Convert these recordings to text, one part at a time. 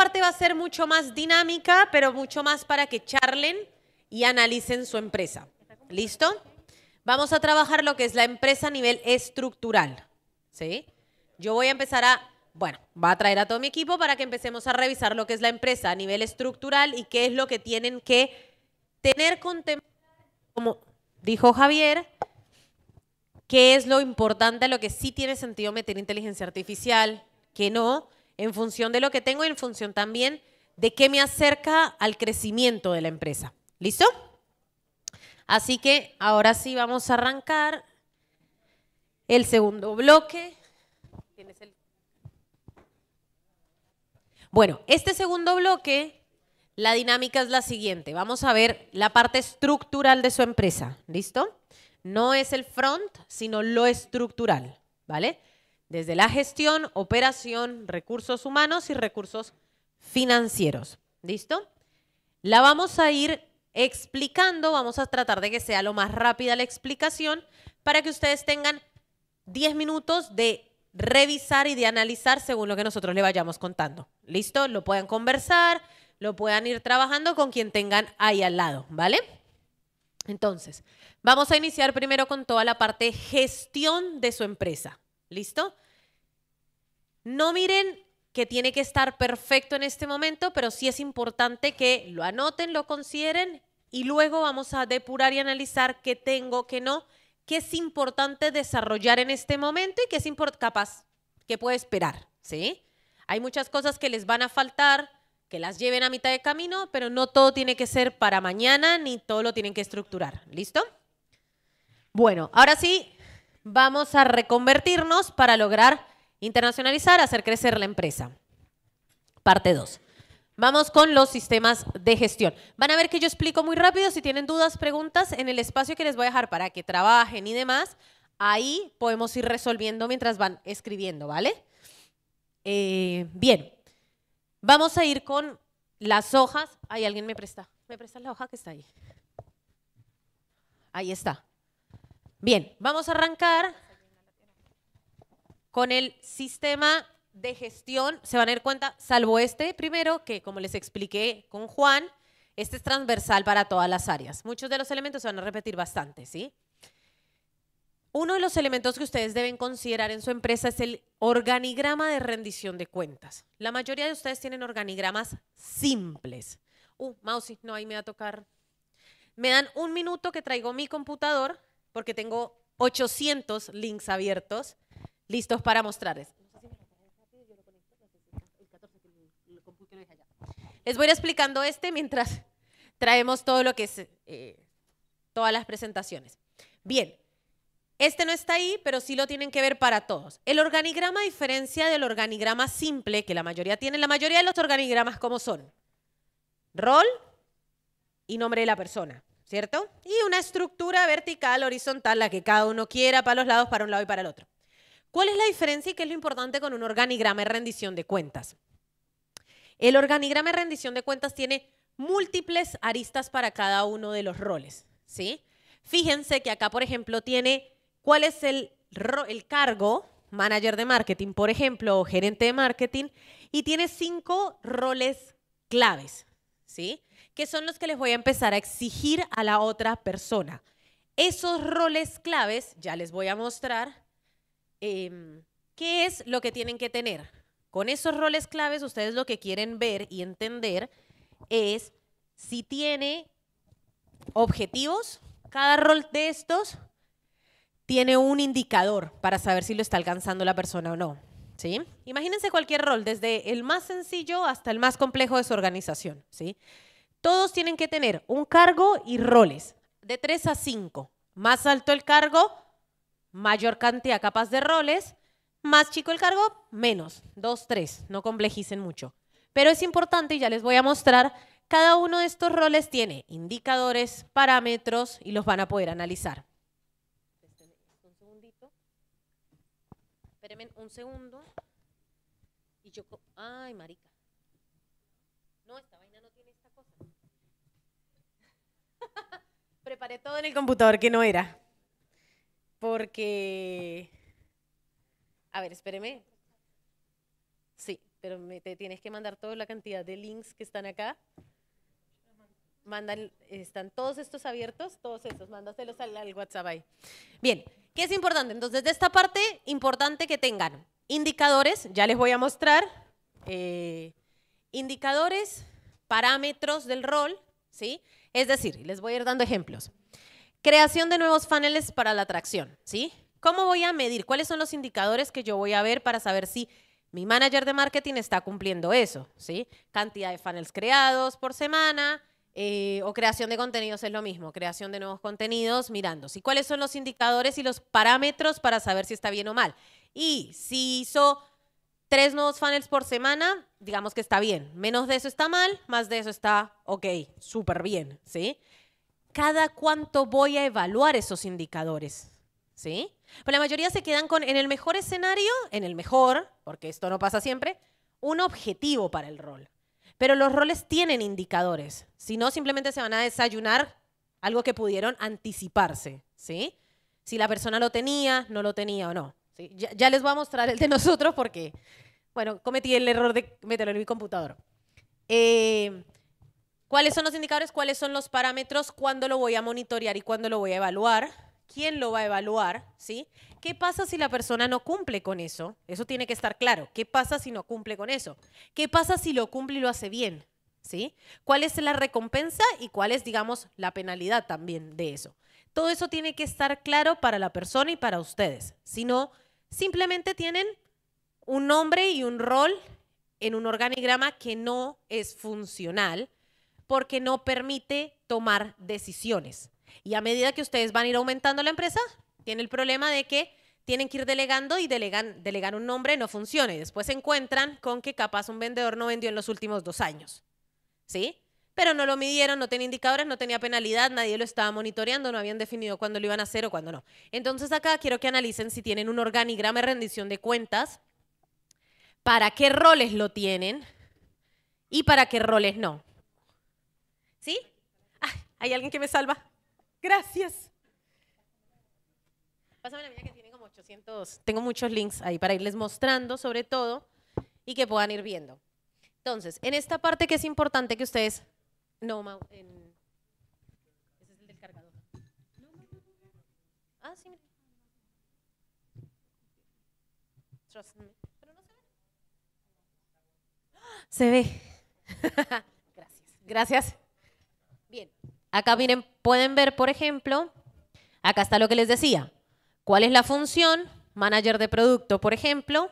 parte va a ser mucho más dinámica, pero mucho más para que charlen y analicen su empresa. ¿Listo? Vamos a trabajar lo que es la empresa a nivel estructural. ¿Sí? Yo voy a empezar bueno, va a traer a todo mi equipo para que empecemos a revisar lo que es la empresa a nivel estructural y qué es lo que tienen que tener contemplado, como dijo Javier, qué es lo importante, lo que sí tiene sentido meter inteligencia artificial, qué no, en función de lo que tengo y en función también de qué me acerca al crecimiento de la empresa. ¿Listo? Así que ahora sí vamos a arrancar el segundo bloque. Bueno, este segundo bloque, la dinámica es la siguiente. Vamos a ver la parte estructural de su empresa. ¿Listo? No es el front, sino lo estructural. ¿Vale? Desde la gestión, operación, recursos humanos y recursos financieros. ¿Listo? La vamos a ir explicando, vamos a tratar de que sea lo más rápida la explicación para que ustedes tengan 10 minutos de revisar y de analizar según lo que nosotros le vayamos contando. ¿Listo? Lo puedan conversar, lo puedan ir trabajando con quien tengan ahí al lado, ¿vale? Entonces, vamos a iniciar primero con toda la parte gestión de su empresa. ¿Listo? No miren que tiene que estar perfecto en este momento, pero sí es importante que lo anoten, lo consideren y luego vamos a depurar y analizar qué tengo, qué no, qué es importante desarrollar en este momento y qué es capaz, qué puede esperar, ¿sí? Hay muchas cosas que les van a faltar, que las lleven a mitad de camino, pero no todo tiene que ser para mañana ni todo lo tienen que estructurar. ¿Listo? Bueno, ahora sí, vamos a reconvertirnos para lograr internacionalizar, hacer crecer la empresa. Parte 2. Vamos con los sistemas de gestión. Van a ver que yo explico muy rápido. Si tienen dudas, preguntas, en el espacio que les voy a dejar para que trabajen y demás, ahí podemos ir resolviendo mientras van escribiendo, ¿vale? Bien. Vamos a ir con las hojas. Ay, ¿alguien me presta? ¿Me prestas la hoja que está ahí? Ahí está. Bien, vamos a arrancar con el sistema de gestión. Se van a dar cuenta, salvo este primero, que como les expliqué con Juan, este es transversal para todas las áreas. Muchos de los elementos se van a repetir bastante, ¿sí? Uno de los elementos que ustedes deben considerar en su empresa es el organigrama de rendición de cuentas. La mayoría de ustedes tienen organigramas simples. Mausi, no, ahí me va a tocar. Me dan un minuto que traigo mi computador porque tengo 800 links abiertos listos para mostrarles. Les voy a ir explicando mientras traemos todo lo que es todas las presentaciones. Bien, este no está ahí, pero sí lo tienen que ver para todos. El organigrama, a diferencia del organigrama simple, que la mayoría tienen, la mayoría de los organigramas, ¿cómo son? Rol y nombre de la persona, ¿cierto? Y una estructura vertical, horizontal, la que cada uno quiera, para los lados, para un lado y para el otro. ¿Cuál es la diferencia y qué es lo importante con un organigrama de rendición de cuentas? El organigrama de rendición de cuentas tiene múltiples aristas para cada uno de los roles, ¿sí? Fíjense que acá, por ejemplo, tiene cuál es el cargo, manager de marketing, por ejemplo, o gerente de marketing, y tiene 5 roles claves, ¿sí? Que son los que les voy a empezar a exigir a la otra persona. Esos roles claves, ya les voy a mostrar qué es lo que tienen que tener. Con esos roles claves, ustedes lo que quieren ver y entender es si tiene objetivos. Cada rol de estos tiene un indicador para saber si lo está alcanzando la persona o no, ¿sí? Imagínense cualquier rol, desde el más sencillo hasta el más complejo de su organización, ¿sí? Todos tienen que tener un cargo y roles, de 3 a 5. Más alto el cargo, mayor cantidad capaz de roles. Más chico el cargo, menos, 2, 3, no complejicen mucho. Pero es importante, y ya les voy a mostrar, cada uno de estos roles tiene indicadores, parámetros y los van a poder analizar. Un segundito. Espérenme un segundo. Y yo, ay, marica. No, esta vaina no tiene esta cosa. Preparé todo en el computador que no era. Porque... A ver, espéreme. Sí, pero te tienes que mandar toda la cantidad de links que están acá. Están todos estos abiertos, todos estos, mándaselos al WhatsApp ahí. Bien, ¿qué es importante? Entonces, de esta parte, importante que tengan indicadores, ya les voy a mostrar, indicadores, parámetros del rol, ¿sí? Es decir, les voy a ir dando ejemplos. Creación de nuevos funnels para la atracción, ¿sí? ¿Cómo voy a medir? ¿Cuáles son los indicadores que yo voy a ver para saber si mi manager de marketing está cumpliendo eso, ¿sí? Cantidad de funnels creados por semana, o creación de contenidos es lo mismo, creación de nuevos contenidos, mirando. ¿Sí? ¿Cuáles son los indicadores y los parámetros para saber si está bien o mal? Y si hizo 3 nuevos funnels por semana, digamos que está bien. Menos de eso está mal, más de eso está ok, súper bien, ¿sí? ¿Cada cuánto voy a evaluar esos indicadores? ¿Sí? Pues la mayoría se quedan con, en el mejor escenario, en el mejor, porque esto no pasa siempre, un objetivo para el rol. Pero los roles tienen indicadores, si no simplemente se van a desayunar algo que pudieron anticiparse, ¿sí? Si la persona lo tenía, no lo tenía o no. ¿Sí? Ya les voy a mostrar el de nosotros porque, bueno, cometí el error de meterlo en mi computador. ¿Cuáles son los indicadores? ¿Cuáles son los parámetros? ¿Cuándo lo voy a monitorear y cuándo lo voy a evaluar? ¿Quién lo va a evaluar? ¿Sí? ¿Qué pasa si la persona no cumple con eso? Eso tiene que estar claro. ¿Qué pasa si no cumple con eso? ¿Qué pasa si lo cumple y lo hace bien? ¿Sí? ¿Cuál es la recompensa y cuál es, digamos, la penalidad también de eso? Todo eso tiene que estar claro para la persona y para ustedes. Si no, simplemente tienen un nombre y un rol en un organigrama que no es funcional porque no permite tomar decisiones. Y a medida que ustedes van a ir aumentando la empresa, tiene el problema de que tienen que ir delegando y delegar un nombre no funciona. Y después se encuentran con que capaz un vendedor no vendió en los últimos 2 años. ¿Sí? Pero no lo midieron, no tenía indicadores, no tenía penalidad, nadie lo estaba monitoreando, no habían definido cuándo lo iban a hacer o cuándo no. Entonces acá quiero que analicen si tienen un organigrama de rendición de cuentas, para qué roles lo tienen y para qué roles no. ¿Sí? Ah, ¿hay alguien que me salva? Gracias. Pásame la mía que tiene como 800. Tengo muchos links ahí para irles mostrando sobre todo y que puedan ir viendo. Entonces, en esta parte que es importante que ustedes... No, ese es el del cargador. Ah, sí, mira. Trust me. Pero no se ve. Se ve. Gracias. Gracias. Bien. Acá miren, pueden ver, por ejemplo, acá está lo que les decía. ¿Cuál es la función? Manager de producto, por ejemplo.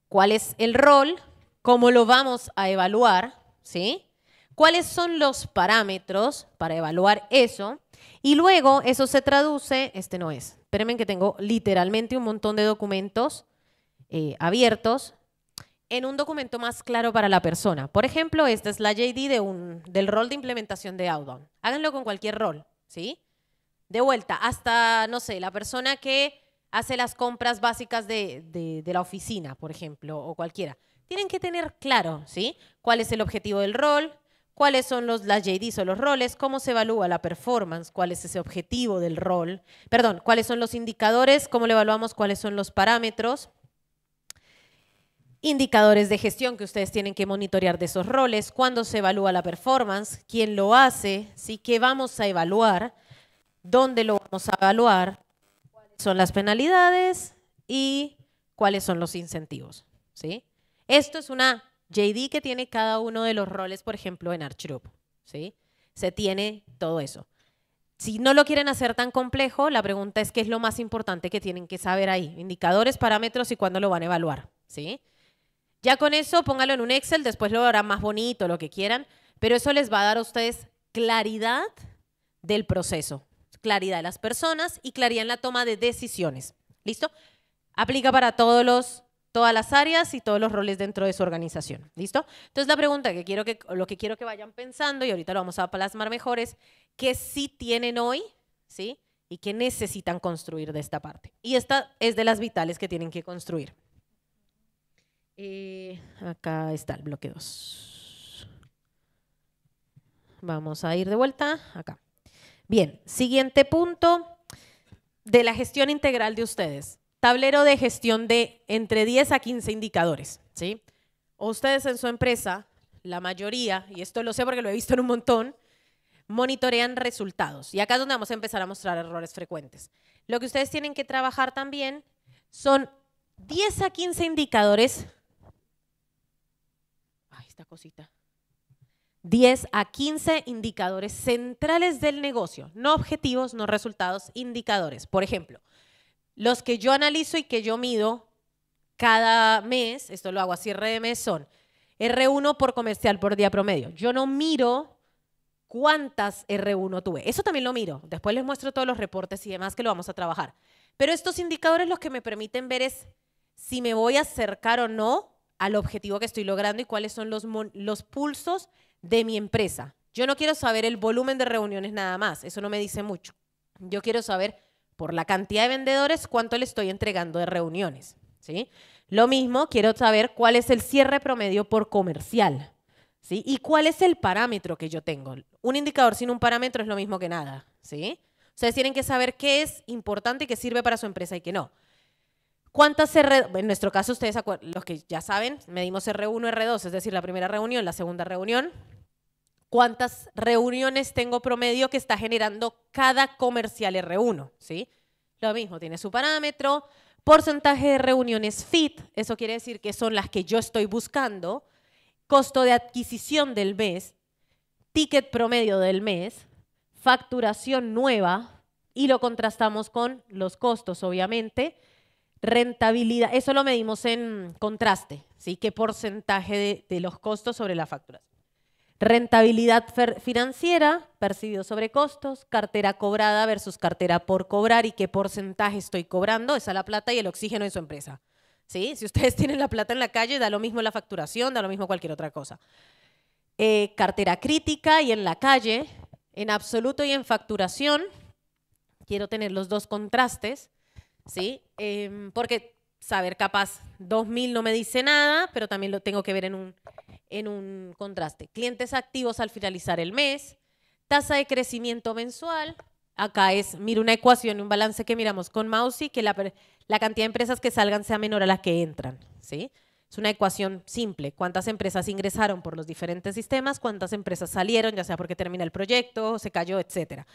¿Cuál es el rol? ¿Cómo lo vamos a evaluar? ¿Sí? ¿Cuáles son los parámetros para evaluar eso? Y luego eso se traduce, este no es, espérenme que tengo literalmente un montón de documentos abiertos en un documento más claro para la persona. Por ejemplo, esta es la JD del rol de implementación de Outbound. Háganlo con cualquier rol, ¿sí? De vuelta, hasta, no sé, la persona que hace las compras básicas de la oficina, por ejemplo, o cualquiera. Tienen que tener claro, ¿sí? ¿Cuál es el objetivo del rol? ¿Cuáles son las JDs o los roles? ¿Cómo se evalúa la performance? ¿Cuál es ese objetivo del rol? Perdón, ¿cuáles son los indicadores? ¿Cómo lo evaluamos? ¿Cuáles son los parámetros? Indicadores de gestión que ustedes tienen que monitorear de esos roles. ¿Cuándo se evalúa la performance? ¿Quién lo hace? ¿Sí? ¿Qué vamos a evaluar? ¿Dónde lo vamos a evaluar? ¿Cuáles son las penalidades? ¿Y cuáles son los incentivos? ¿Sí? Esto es una JD que tiene cada uno de los roles, por ejemplo, en Arch Group, ¿sí? Se tiene todo eso. Si no lo quieren hacer tan complejo, la pregunta es qué es lo más importante que tienen que saber ahí. Indicadores, parámetros y cuándo lo van a evaluar, ¿sí? Ya con eso, póngalo en un Excel, después lo harán más bonito, lo que quieran, pero eso les va a dar a ustedes claridad del proceso, claridad de las personas y claridad en la toma de decisiones. ¿Listo? Aplica para todas las áreas y todos los roles dentro de su organización. ¿Listo? Entonces la pregunta lo que quiero que vayan pensando, y ahorita lo vamos a plasmar mejor, es qué sí tienen hoy, ¿sí? Y qué necesitan construir de esta parte. Y esta es de las vitales que tienen que construir. Acá está el bloque 2. Vamos a ir de vuelta acá. Bien, siguiente punto de la gestión integral de ustedes. Tablero de gestión de entre 10 a 15 indicadores, ¿sí? o ustedes en su empresa, la mayoría, y esto lo sé porque lo he visto en un montón, monitorean resultados. Y acá es donde vamos a empezar a mostrar errores frecuentes. Lo que ustedes tienen que trabajar también son 10 a 15 indicadores. Ay, esta cosita. 10 a 15 indicadores centrales del negocio, no objetivos, no resultados, indicadores. Por ejemplo, los que yo analizo y que yo mido cada mes, esto lo hago a cierre de mes, son R1 por comercial por día promedio. Yo no miro cuántas R1 tuve. Eso también lo miro. Después les muestro todos los reportes y demás que lo vamos a trabajar. Pero estos indicadores los que me permiten ver es si me voy a acercar o no al objetivo que estoy logrando y cuáles son los pulsos de mi empresa. Yo no quiero saber el volumen de reuniones nada más. Eso no me dice mucho. Yo quiero saber por la cantidad de vendedores cuánto le estoy entregando de reuniones, ¿sí? Lo mismo, quiero saber cuál es el cierre promedio por comercial, ¿sí? Y cuál es el parámetro que yo tengo. Un indicador sin un parámetro es lo mismo que nada, ¿sí? Ustedes tienen que saber qué es importante y qué sirve para su empresa y qué no. ¿Cuántas en nuestro caso, ustedes, los que ya saben, medimos R1, R2, es decir, la primera reunión, la segunda reunión. ¿Cuántas reuniones tengo promedio que está generando cada comercial R1? ¿Sí? Lo mismo, tiene su parámetro. Porcentaje de reuniones FIT, eso quiere decir que son las que yo estoy buscando. Costo de adquisición del mes, ticket promedio del mes, facturación nueva y lo contrastamos con los costos, obviamente. Rentabilidad, eso lo medimos en contraste, ¿sí? ¿Qué porcentaje de los costos sobre la facturación? Rentabilidad financiera, percibido sobre costos, cartera cobrada versus cartera por cobrar y qué porcentaje estoy cobrando, esa es la plata y el oxígeno en su empresa, ¿sí? Si ustedes tienen la plata en la calle, da lo mismo la facturación, da lo mismo cualquier otra cosa. Cartera crítica y en la calle, en absoluto y en facturación, quiero tener los dos contrastes, ¿sí? Porque saber capaz 2.000 no me dice nada, pero también lo tengo que ver en un contraste. Clientes activos al finalizar el mes, tasa de crecimiento mensual. Acá miro una ecuación, un balance que miramos con Mausi, que la cantidad de empresas que salgan sea menor a la que entran, ¿sí? Es una ecuación simple. ¿Cuántas empresas ingresaron por los diferentes sistemas? ¿Cuántas empresas salieron, ya sea porque termina el proyecto, se cayó, etcétera?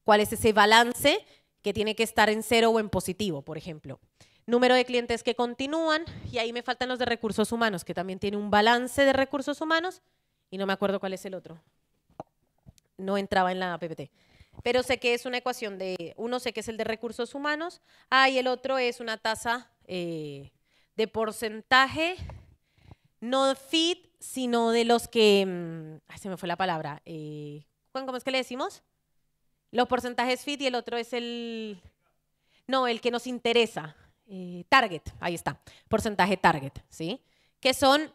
¿Cuál es ese balance que tiene que estar en cero o en positivo, por ejemplo? Número de clientes que continúan, y ahí me faltan los de recursos humanos, que también tiene un balance de recursos humanos, y no me acuerdo cuál es el otro. No entraba en la PPT. Pero sé que es una ecuación de, uno sé que es el de recursos humanos, y el otro es una tasa de porcentaje, no FIT, sino de los que, se me fue la palabra, ¿cómo es que le decimos? Los porcentajes FIT y el otro es el que nos interesa. Target, ahí está, porcentaje target, ¿sí? Que son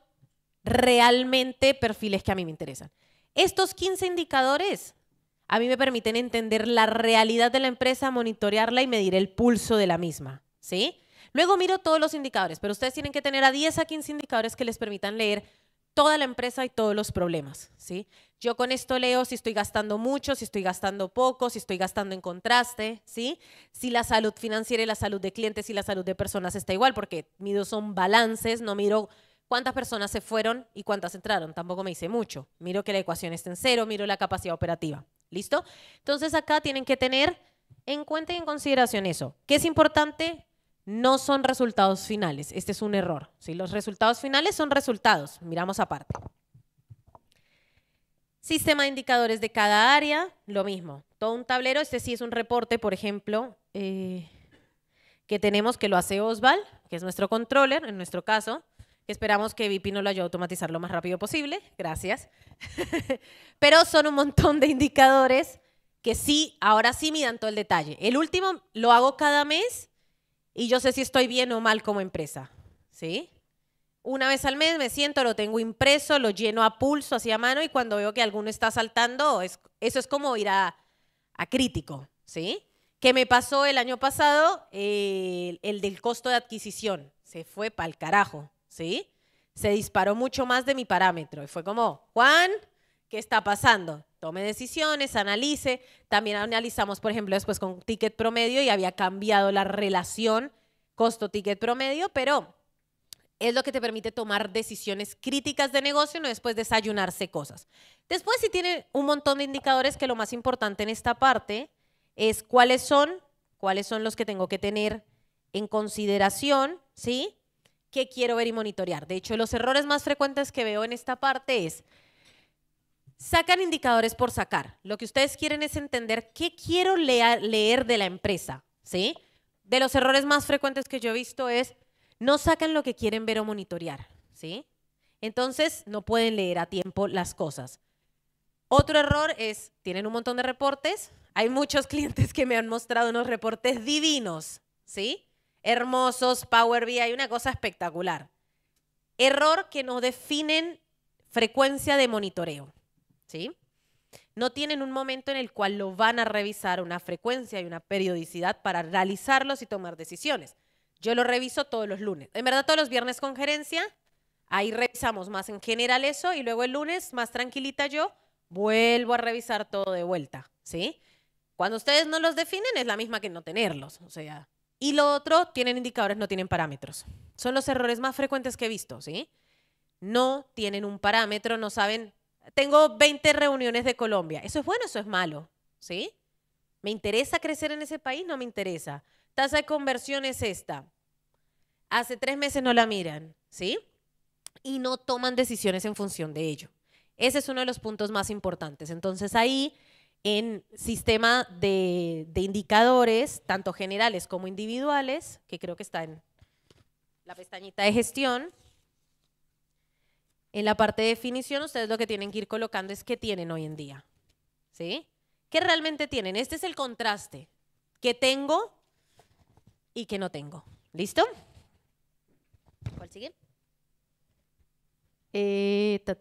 realmente perfiles que a mí me interesan. Estos 15 indicadores a mí me permiten entender la realidad de la empresa, monitorearla y medir el pulso de la misma, ¿sí? Luego miro todos los indicadores, pero ustedes tienen que tener a 10 a 15 indicadores que les permitan leer toda la empresa y todos los problemas, ¿sí? Yo con esto leo si estoy gastando mucho, si estoy gastando poco, si estoy gastando en contraste, ¿sí? Si la salud financiera y la salud de clientes y la salud de personas está igual, porque mido son balances, no miro cuántas personas se fueron y cuántas entraron, tampoco me dice mucho. Miro que la ecuación esté en cero, miro la capacidad operativa, ¿listo? Entonces acá tienen que tener en cuenta y en consideración eso. ¿Qué es importante? No son resultados finales, este es un error, ¿sí? Los resultados finales son resultados, miramos aparte. Sistema de indicadores de cada área, lo mismo. Todo un tablero, este sí es un reporte, por ejemplo, que tenemos que lo hace Osval, que es nuestro controller, en nuestro caso, que esperamos que VP nos lo ayude a automatizar lo más rápido posible, gracias. Pero son un montón de indicadores que sí, ahora sí midan todo el detalle. El último lo hago cada mes y yo sé si estoy bien o mal como empresa, ¿sí? Una vez al mes me siento, lo tengo impreso, lo lleno a pulso, así a mano, y cuando veo que alguno está saltando, eso es como ir a crítico, ¿sí? ¿Qué me pasó el año pasado? El del costo de adquisición. Se fue pa'l carajo, ¿sí? Se disparó mucho más de mi parámetro. Y fue como, Juan, ¿qué está pasando? Tome decisiones, analice. También analizamos, por ejemplo, después con ticket promedio y había cambiado la relación costo-ticket promedio, pero es lo que te permite tomar decisiones críticas de negocio, no después desayunarse cosas. Después sí tiene un montón de indicadores que lo más importante en esta parte es cuáles son los que tengo que tener en consideración, ¿sí? ¿Qué quiero ver y monitorear? De hecho, los errores más frecuentes que veo en esta parte es sacan indicadores por sacar. Lo que ustedes quieren es entender qué quiero leer de la empresa, ¿sí? De los errores más frecuentes que yo he visto es no sacan lo que quieren ver o monitorear, ¿sí? Entonces, no pueden leer a tiempo las cosas. Otro error es, tienen un montón de reportes. Hay muchos clientes que me han mostrado unos reportes divinos, ¿sí? Hermosos, Power BI, una cosa espectacular. Error que no definen frecuencia de monitoreo, ¿sí? No tienen un momento en el cual lo van a revisar, una frecuencia y una periodicidad para realizarlos y tomar decisiones. Yo lo reviso todos los lunes. En verdad, todos los viernes con gerencia, ahí revisamos más en general eso y luego el lunes, más tranquilita yo, vuelvo a revisar todo de vuelta, ¿sí? Cuando ustedes no los definen es la misma que no tenerlos, o sea. Y lo otro, tienen indicadores, no tienen parámetros. Son los errores más frecuentes que he visto, ¿sí? No tienen un parámetro, no saben. Tengo 20 reuniones de Colombia. ¿Eso es bueno o eso es malo? ¿Sí? ¿Me interesa crecer en ese país? No me interesa. Tasa de conversión es esta. Hace 3 meses no la miran, ¿sí? Y no toman decisiones en función de ello. Ese es uno de los puntos más importantes. Entonces ahí, en sistema de indicadores, tanto generales como individuales, que creo que está en la pestañita de gestión, en la parte de definición, ustedes lo que tienen que ir colocando es qué tienen hoy en día, ¿sí? ¿Qué realmente tienen? Este es el contraste. ¿Qué tengo y qué no tengo? ¿Listo? ¿Cuál sigue? Esta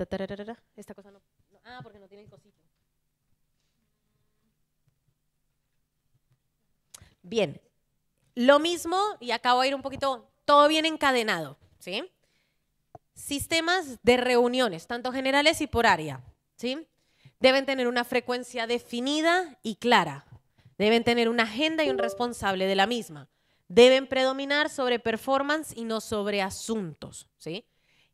cosa no. Ah, porque no tiene el cosito. Bien. Lo mismo, y acabo de ir un poquito, todo bien encadenado, ¿sí? Sistemas de reuniones, tanto generales y por área, ¿sí? Deben tener una frecuencia definida y clara. Deben tener una agenda y un responsable de la misma. Deben predominar sobre performance y no sobre asuntos, ¿sí?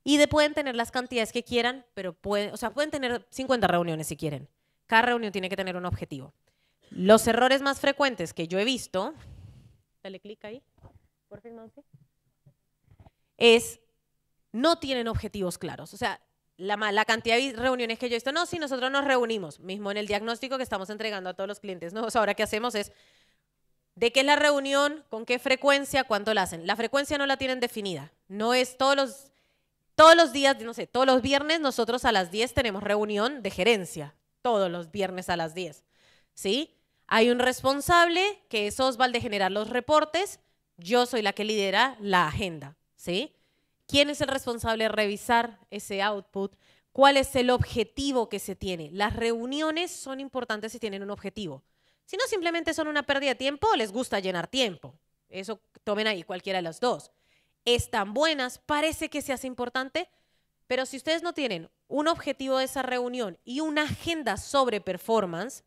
Y pueden tener las cantidades que quieran, pero pueden tener 50 reuniones si quieren. Cada reunión tiene que tener un objetivo. Los errores más frecuentes que yo he visto, dale clic ahí, por fin, es no tienen objetivos claros. O sea, la cantidad de reuniones que yo he visto, no, sí, nosotros nos reunimos, mismo en el diagnóstico que estamos entregando a todos los clientes, ¿no? O sea, ahora qué hacemos es, ¿de qué es la reunión? ¿Con qué frecuencia? ¿Cuánto la hacen? La frecuencia no la tienen definida. No es todos los días, no sé, todos los viernes nosotros a las 10 tenemos reunión de gerencia. Todos los viernes a las 10, ¿sí? Hay un responsable que es Osval de generar los reportes. Yo soy la que lidera la agenda, ¿sí? ¿Quién es el responsable de revisar ese output? ¿Cuál es el objetivo que se tiene? Las reuniones son importantes si tienen un objetivo. Si no, simplemente son una pérdida de tiempo o les gusta llenar tiempo. Eso tomen ahí cualquiera de las dos. Están buenas, parece que se hace importante, pero si ustedes no tienen un objetivo de esa reunión y una agenda sobre performance,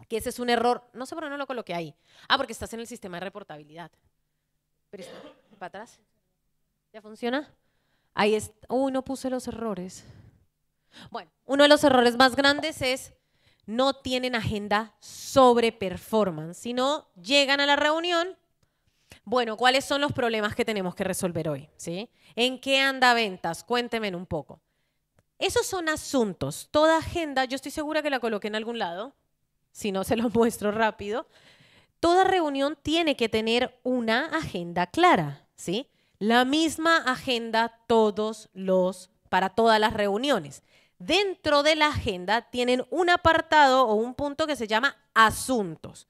que ese es un error, no sé por qué no lo coloqué ahí. Ah, porque estás en el sistema de reportabilidad. Pero está para atrás. ¿Ya funciona? Ahí está. Uy, no puse los errores. Bueno, uno de los errores más grandes es no tienen agenda sobre performance, sino llegan a la reunión. Bueno, ¿cuáles son los problemas que tenemos que resolver hoy? ¿Sí? ¿En qué anda ventas? Cuéntenme un poco. Esos son asuntos. Toda agenda, yo estoy segura que la coloqué en algún lado, si no se lo muestro rápido. Toda reunión tiene que tener una agenda clara, ¿sí? La misma agenda para todas las reuniones. Dentro de la agenda tienen un apartado o un punto que se llama asuntos.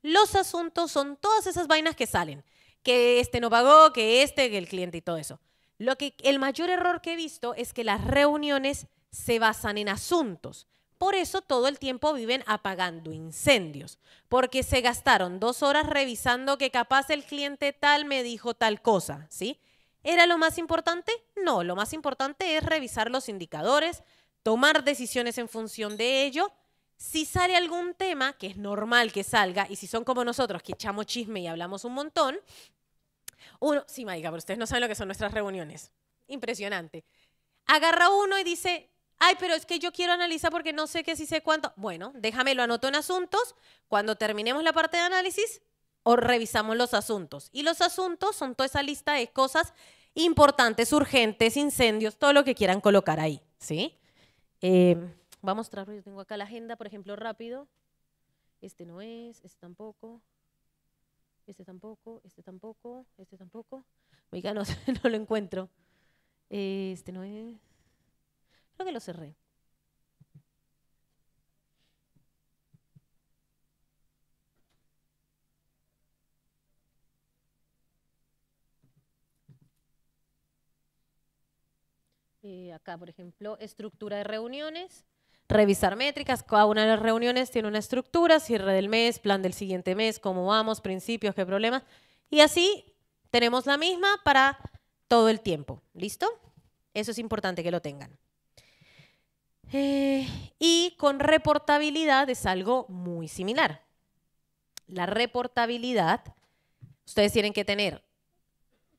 Los asuntos son todas esas vainas que salen, que este no pagó, que el cliente y todo eso. El mayor error que he visto es que las reuniones se basan en asuntos. Por eso todo el tiempo viven apagando incendios, porque se gastaron 2 horas revisando que capaz el cliente tal me dijo tal cosa, ¿sí? ¿Era lo más importante? No, lo más importante es revisar los indicadores, tomar decisiones en función de ello. Si sale algún tema, que es normal que salga, y si son como nosotros, que echamos chisme y hablamos un montón, Uno, sí, marica, pero ustedes no saben lo que son nuestras reuniones. Impresionante. Agarra uno y dice, ay, pero es que yo quiero analizar porque no sé qué, si sé cuánto. Bueno, déjame lo anoto en asuntos. Cuando terminemos la parte de análisis, o revisamos los asuntos. Y los asuntos son toda esa lista de cosas importantes, urgentes, incendios, todo lo que quieran colocar ahí, ¿sí? Voy a mostrar, yo tengo acá la agenda, por ejemplo, rápido. Este no es, este tampoco. Este tampoco, este tampoco, este tampoco. Oiga, no, no lo encuentro. Este no es. Creo que lo cerré. Acá, por ejemplo, estructura de reuniones. Revisar métricas. Cada una de las reuniones tiene una estructura. Cierre del mes, plan del siguiente mes, cómo vamos, principios, qué problemas. Y así tenemos la misma para todo el tiempo. ¿Listo? Eso es importante que lo tengan. Y con reportabilidad es algo muy similar. La reportabilidad, ustedes tienen que tener,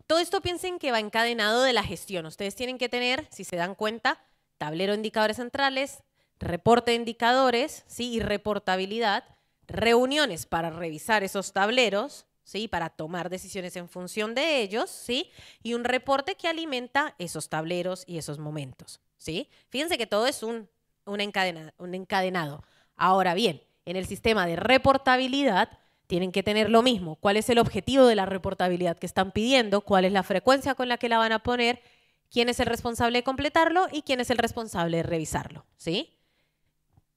todo esto piensen que va encadenado de la gestión. Ustedes tienen que tener, si se dan cuenta, tablero de indicadores centrales, reporte de indicadores, ¿sí? Y reportabilidad, reuniones para revisar esos tableros, ¿sí? Para tomar decisiones en función de ellos, ¿sí? Y un reporte que alimenta esos tableros y esos momentos, ¿sí? Fíjense que todo es un encadenado. Ahora bien, en el sistema de reportabilidad tienen que tener lo mismo. ¿Cuál es el objetivo de la reportabilidad que están pidiendo? ¿Cuál es la frecuencia con la que la van a poner? ¿Quién es el responsable de completarlo? ¿Y quién es el responsable de revisarlo? ¿Sí?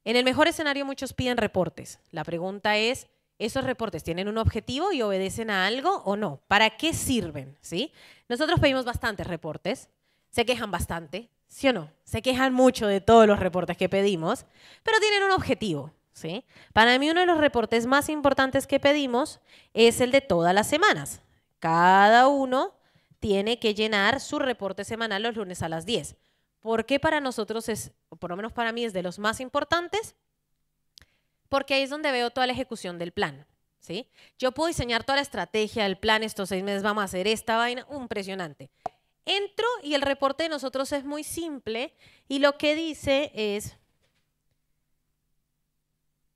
En el mejor escenario muchos piden reportes. La pregunta es, ¿esos reportes tienen un objetivo y obedecen a algo o no? ¿Para qué sirven? ¿Sí? Nosotros pedimos bastantes reportes. Se quejan bastante, ¿sí o no? Se quejan mucho de todos los reportes que pedimos, pero tienen un objetivo. ¿Sí? Para mí uno de los reportes más importantes que pedimos es el de todas las semanas. Cada uno tiene que llenar su reporte semanal los lunes a las 10. ¿Por qué para nosotros es, o por lo menos para mí es de los más importantes? Porque ahí es donde veo toda la ejecución del plan. ¿Sí? Yo puedo diseñar toda la estrategia del plan, estos 6 meses vamos a hacer esta vaina, impresionante. Entro y el reporte de nosotros es muy simple y lo que dice es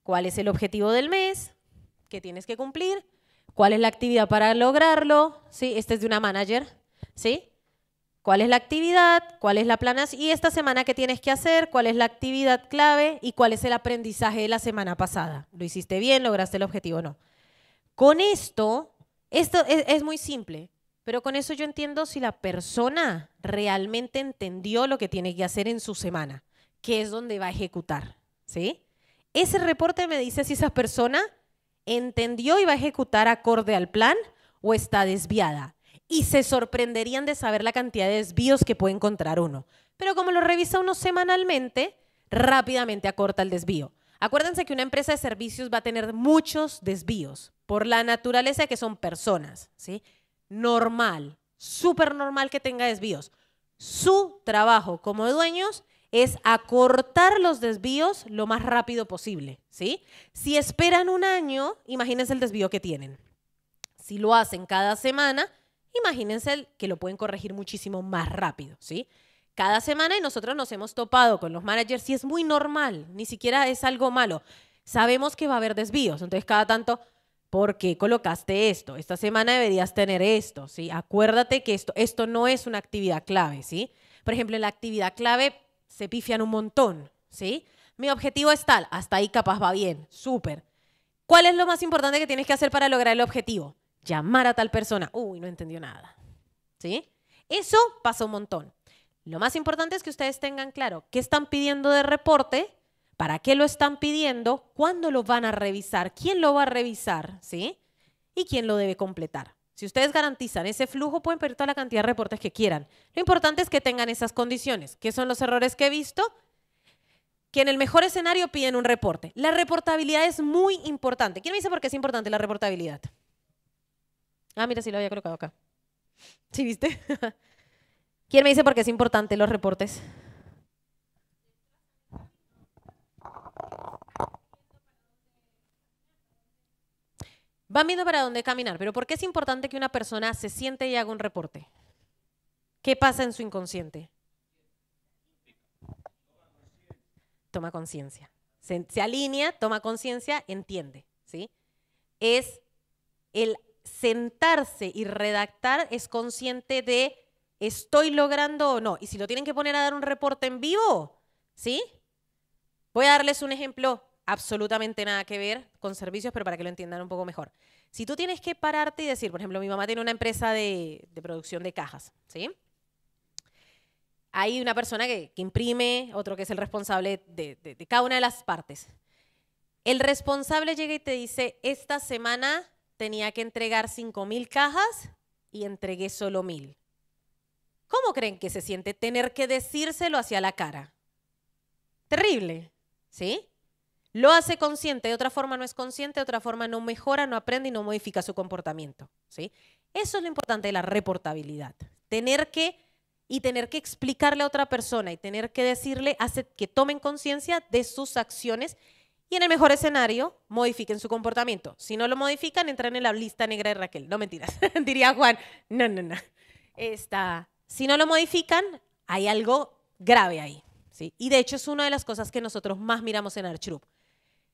cuál es el objetivo del mes, qué tienes que cumplir, cuál es la actividad para lograrlo, ¿sí? Este es de una manager, ¿sí? ¿Cuál es la actividad? ¿Cuál es la planeación? Y esta semana qué tienes que hacer, cuál es la actividad clave y cuál es el aprendizaje de la semana pasada. ¿Lo hiciste bien? ¿Lograste el objetivo o no? Con esto es muy simple, pero con eso yo entiendo si la persona realmente entendió lo que tiene que hacer en su semana, que es donde va a ejecutar, ¿sí? Ese reporte me dice si esa persona entendió y va a ejecutar acorde al plan o está desviada. Y se sorprenderían de saber la cantidad de desvíos que puede encontrar uno. Pero como lo revisa uno semanalmente, rápidamente acorta el desvío. Acuérdense que una empresa de servicios va a tener muchos desvíos por la naturaleza de que son personas, ¿sí? Normal, súper normal que tenga desvíos. Su trabajo como dueños es acortar los desvíos lo más rápido posible, ¿sí? Si esperan un año, imagínense el desvío que tienen. Si lo hacen cada semana, imagínense que lo pueden corregir muchísimo más rápido, ¿sí? Cada semana y nosotros nos hemos topado con los managers y es muy normal, ni siquiera es algo malo. Sabemos que va a haber desvíos, entonces cada tanto, ¿por qué colocaste esto? Esta semana deberías tener esto, ¿sí? Acuérdate que esto no es una actividad clave, ¿sí? Por ejemplo, en la actividad clave se pifian un montón, ¿sí? Mi objetivo es tal, hasta ahí capaz va bien, súper. ¿Cuál es lo más importante que tienes que hacer para lograr el objetivo? Llamar a tal persona. Uy, no entendió nada, ¿sí? Eso pasa un montón. Lo más importante es que ustedes tengan claro qué están pidiendo de reporte, para qué lo están pidiendo, cuándo lo van a revisar, quién lo va a revisar, ¿sí? Y quién lo debe completar. Si ustedes garantizan ese flujo, pueden pedir toda la cantidad de reportes que quieran. Lo importante es que tengan esas condiciones. ¿Qué son los errores que he visto? Que en el mejor escenario piden un reporte. La reportabilidad es muy importante. ¿Quién me dice por qué es importante la reportabilidad? Ah, mira, sí lo había colocado acá. ¿Sí viste? ¿Quién me dice por qué es importante los reportes? Van viendo para dónde caminar, pero ¿por qué es importante que una persona se siente y haga un reporte? ¿Qué pasa en su inconsciente? Toma conciencia. Se alinea, toma conciencia, entiende, ¿sí? Es el sentarse y redactar, es consciente de ¿estoy logrando o no? Y si lo tienen que poner a dar un reporte en vivo, ¿sí? Voy a darles un ejemplo absolutamente nada que ver con servicios, pero para que lo entiendan un poco mejor. Si tú tienes que pararte y decir, por ejemplo, mi mamá tiene una empresa de producción de cajas, ¿sí? Hay una persona que imprime, otro que es el responsable de cada una de las partes. El responsable llega y te dice, esta semana tenía que entregar 5.000 cajas y entregué solo 1.000. ¿Cómo creen que se siente tener que decírselo hacia la cara? Terrible, ¿sí? Lo hace consciente, de otra forma no es consciente, de otra forma no mejora, no aprende y no modifica su comportamiento, ¿sí? Eso es lo importante de la reportabilidad. Tener que explicarle a otra persona y tener que decirle hace que tomen conciencia de sus acciones y en el mejor escenario modifiquen su comportamiento. Si no lo modifican, entran en la lista negra de Raquel. No, mentiras, diría Juan. No. Si no lo modifican, hay algo grave ahí, ¿sí? Y de hecho es una de las cosas que nosotros más miramos en ArchGroup.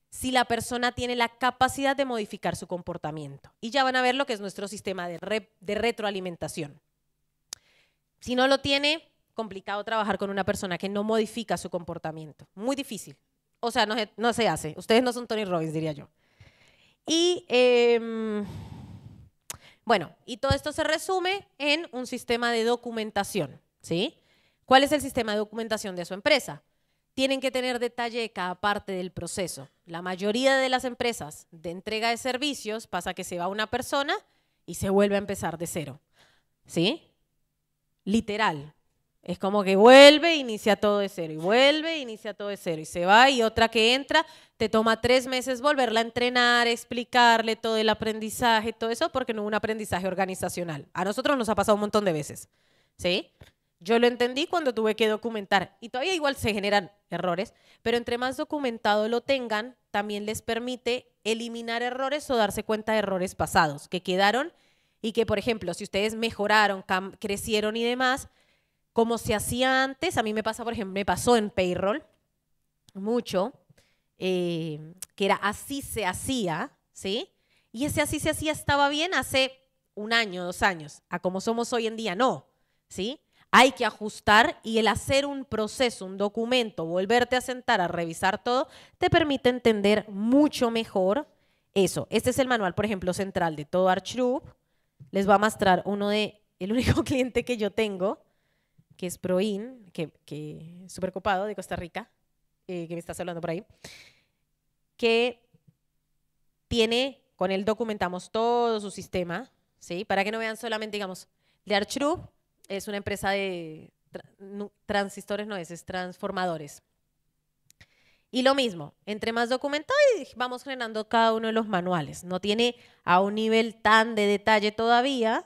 Si la persona tiene la capacidad de modificar su comportamiento. Y ya van a ver lo que es nuestro sistema de retroalimentación. Si no lo tiene, complicado trabajar con una persona que no modifica su comportamiento. Muy difícil. O sea, no se hace. Ustedes no son Tony Robbins, diría yo. Y bueno, y todo esto se resume en un sistema de documentación, ¿sí? ¿Cuál es el sistema de documentación de su empresa? Tienen que tener detalle de cada parte del proceso. La mayoría de las empresas de entrega de servicios pasa que se va una persona y se vuelve a empezar de cero, ¿sí? Literal. Es como que vuelve, inicia todo de cero, y vuelve, inicia todo de cero, y se va, y otra que entra, te toma 3 meses volverla a entrenar, explicarle todo el aprendizaje, todo eso, porque no hubo un aprendizaje organizacional. A nosotros nos ha pasado un montón de veces, ¿sí? Yo lo entendí cuando tuve que documentar, y todavía igual se generan errores, pero entre más documentado lo tengan, también les permite eliminar errores o darse cuenta de errores pasados que quedaron y que, por ejemplo, si ustedes mejoraron, crecieron y demás, como se hacía antes, a mí me pasa, por ejemplo, me pasó en payroll mucho, que era así se hacía, ¿sí? Y ese así se hacía estaba bien hace 1 año, 2 años, a como somos hoy en día, no, ¿sí? Hay que ajustar y el hacer un proceso, un documento, volverte a sentar a revisar todo, te permite entender mucho mejor eso. Este es el manual, por ejemplo, central de todo ArchGroup. Les va a mostrar el único cliente que yo tengo, que es Proin, que es súper copado, de Costa Rica, que me estás hablando por ahí, que con él documentamos todo su sistema, ¿sí? Para que no vean solamente, digamos, de ArchGroup, es una empresa de transistores, es transformadores. Y lo mismo, entre más documentado vamos generando cada uno de los manuales. No tiene a un nivel tan de detalle todavía,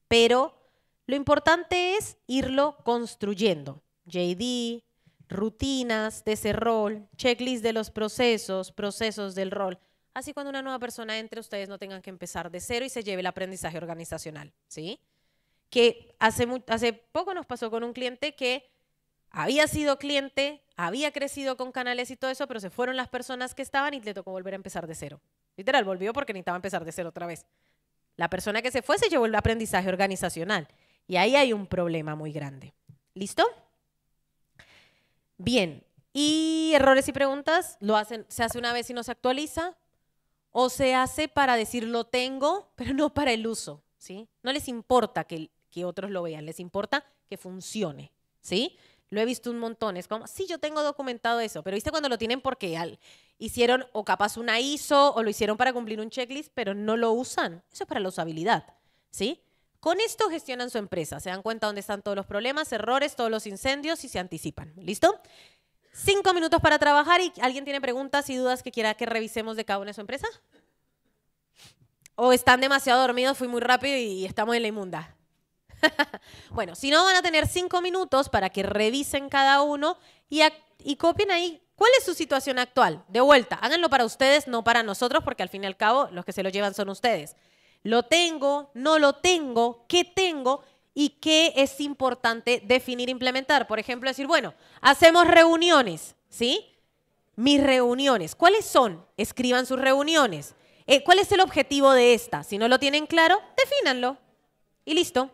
pero lo importante es irlo construyendo. JD, rutinas de ese rol, checklist de los procesos del rol. Así cuando una nueva persona entre, ustedes no tengan que empezar de cero y se lleve el aprendizaje organizacional, ¿sí? Que hace poco nos pasó con un cliente que había sido cliente, había crecido con canales y todo eso, pero se fueron las personas que estaban y le tocó volver a empezar de cero. Literal, volvió porque necesitaba empezar de cero otra vez. La persona que se fue se llevó el aprendizaje organizacional. Y ahí hay un problema muy grande. ¿Listo? Bien. Y errores y preguntas se hace una vez y no se actualiza. O se hace para decir lo tengo, pero no para el uso, ¿sí? No les importa que otros lo vean, les importa que funcione, ¿sí? Lo he visto un montón, es como, sí, yo tengo documentado eso, pero ¿viste cuando lo tienen porque hicieron o capaz una ISO o lo hicieron para cumplir un checklist, pero no lo usan? Eso es para la usabilidad, ¿sí? Con esto gestionan su empresa, se dan cuenta dónde están todos los problemas, errores, todos los incendios y se anticipan, ¿listo? 5 minutos para trabajar y ¿alguien tiene preguntas y dudas que quiera que revisemos de cada una de su empresa? ¿O están demasiado dormidos, fui muy rápido y estamos en la inmunda? Bueno, si no, van a tener 5 minutos para que revisen cada uno y copien ahí ¿Cuál es su situación actual? De vuelta, háganlo para ustedes, no para nosotros, porque al fin y al cabo los que se lo llevan son ustedes. ¿Lo tengo? ¿No lo tengo? ¿Qué tengo? ¿Y qué es importante definir e implementar? Por ejemplo, decir, bueno, hacemos reuniones, ¿sí? Mis reuniones. ¿Cuáles son? Escriban sus reuniones. ¿Cuál es el objetivo de esta? Si no lo tienen claro, defínanlo. Y listo.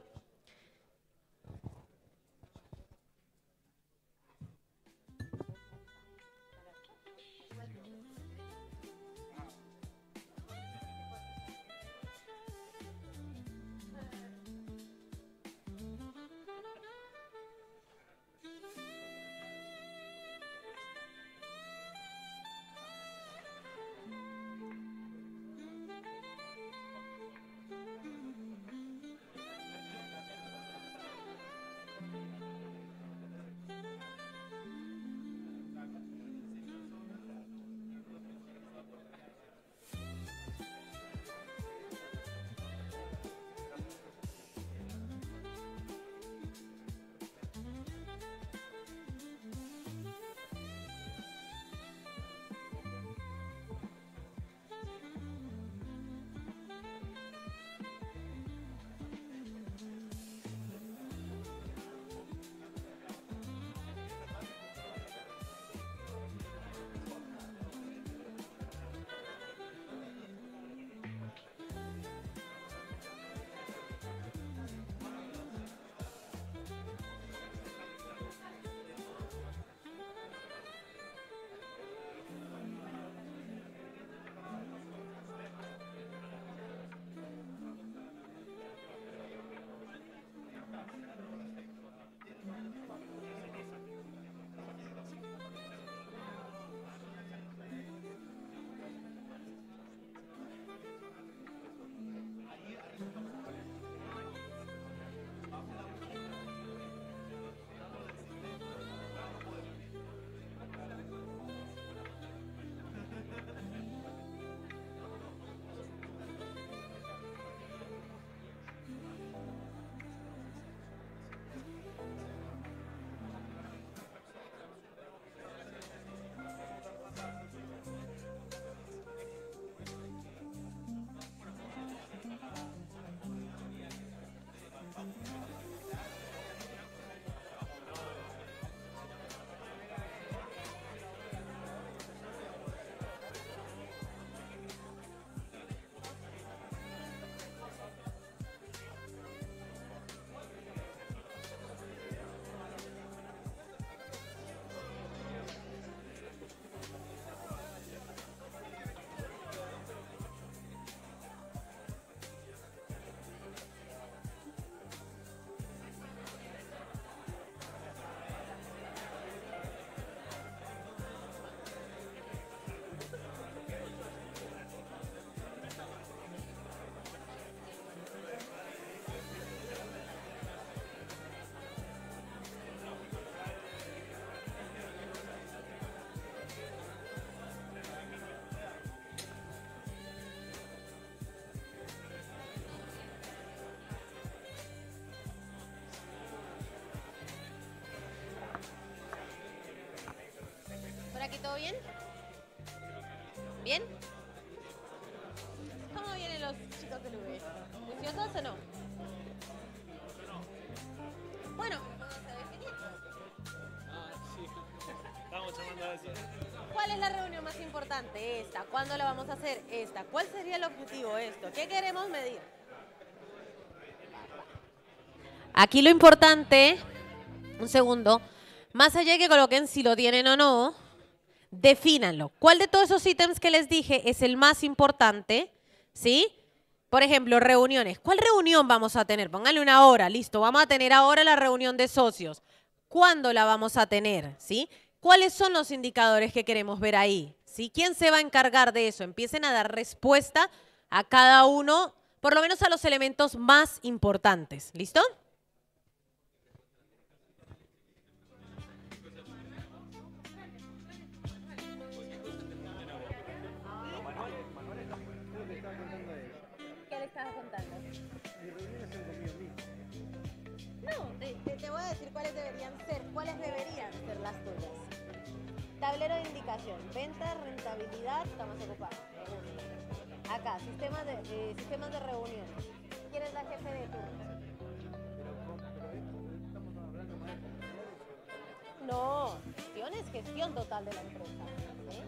¿Aquí todo bien? ¿Bien? ¿Cómo vienen los chicos del UV? ¿Juiciosos o no? Bueno, vamos a definir. Sí, estamos llamando a eso. ¿Cuál es la reunión más importante? Esta. ¿Cuándo la vamos a hacer? Esta. ¿Cuál sería el objetivo de esto? ¿Qué queremos medir? Aquí lo importante, un segundo, más allá de que coloquen si lo tienen o no, defínanlo. ¿Cuál de todos esos ítems que les dije es el más importante? ¿Sí? Por ejemplo, reuniones. ¿Cuál reunión vamos a tener? Pónganle una hora, listo. Vamos a tener ahora la reunión de socios. ¿Cuándo la vamos a tener? ¿Sí? ¿Cuáles son los indicadores que queremos ver ahí? ¿Sí? ¿Quién se va a encargar de eso? Empiecen a dar respuesta a cada uno, por lo menos a los elementos más importantes. ¿Listo? ¿Qué le estabas contando? No, te voy a decir cuáles deberían ser las tuyas. Tablero de indicación, ventas, rentabilidad, estamos ocupados. Acá, sistemas de reunión. ¿Quién es la jefe de turno? No, gestión es gestión total de la empresa. ¿Sí?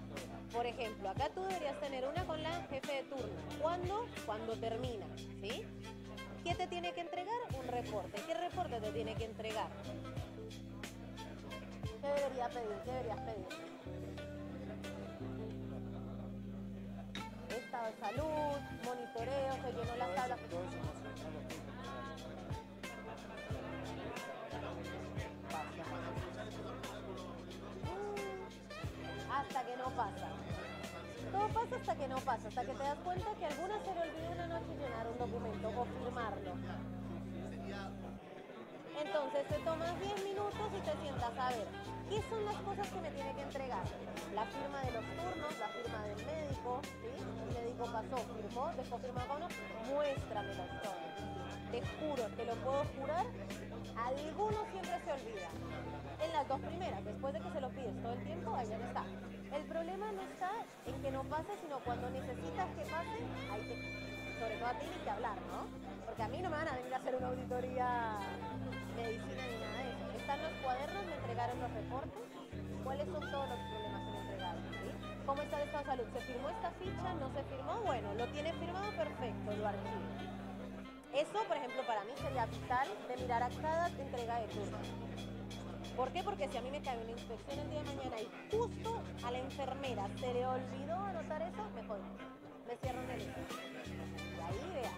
Por ejemplo, acá tú deberías tener una con la jefe de turno. ¿Cuándo? Cuando termina. ¿Sí? ¿Qué te tiene que entregar? Un reporte. ¿Qué reporte te tiene que entregar? ¿Qué debería pedir? ¿Qué deberías pedir? Estado de salud, monitoreo, se llenó las tablas. Hasta que no pasa. Todo pasa hasta que no pasa, hasta que te das cuenta que a alguna se le olvidó una noche llenar un documento o firmarlo. Entonces te tomas 10 minutos y te sientas a ver qué son las cosas que me tiene que entregar. La firma de los turnos, la firma del médico, ¿sí? El médico pasó, firmó, dejó firmado uno, muéstramelos todos. Te juro, te lo puedo jurar, algunos siempre se olvida. En las dos primeras, después de que se lo pides todo el tiempo, ahí ya no está. El problema no está en que no pase, sino cuando necesitas que pase, ahí te, sobre todo a ti ni que hablar, ¿no? Porque a mí no me van a venir a hacer una auditoría medicina ni nada de eso. Están los cuadernos, me entregaron los reportes, cuáles son todos los problemas que me entregaron, ¿sí? ¿Cómo está el estado de salud? ¿Se firmó esta ficha? ¿No se firmó? Bueno, lo tiene firmado, perfecto, lo archivo. Eso, por ejemplo, para mí sería vital de mirar a cada entrega de turno. ¿Por qué? Porque si a mí me cae una inspección el día de mañana y justo a la enfermera se le olvidó anotar eso, me jodí. Me cierro en el equipo. Y ahí vea,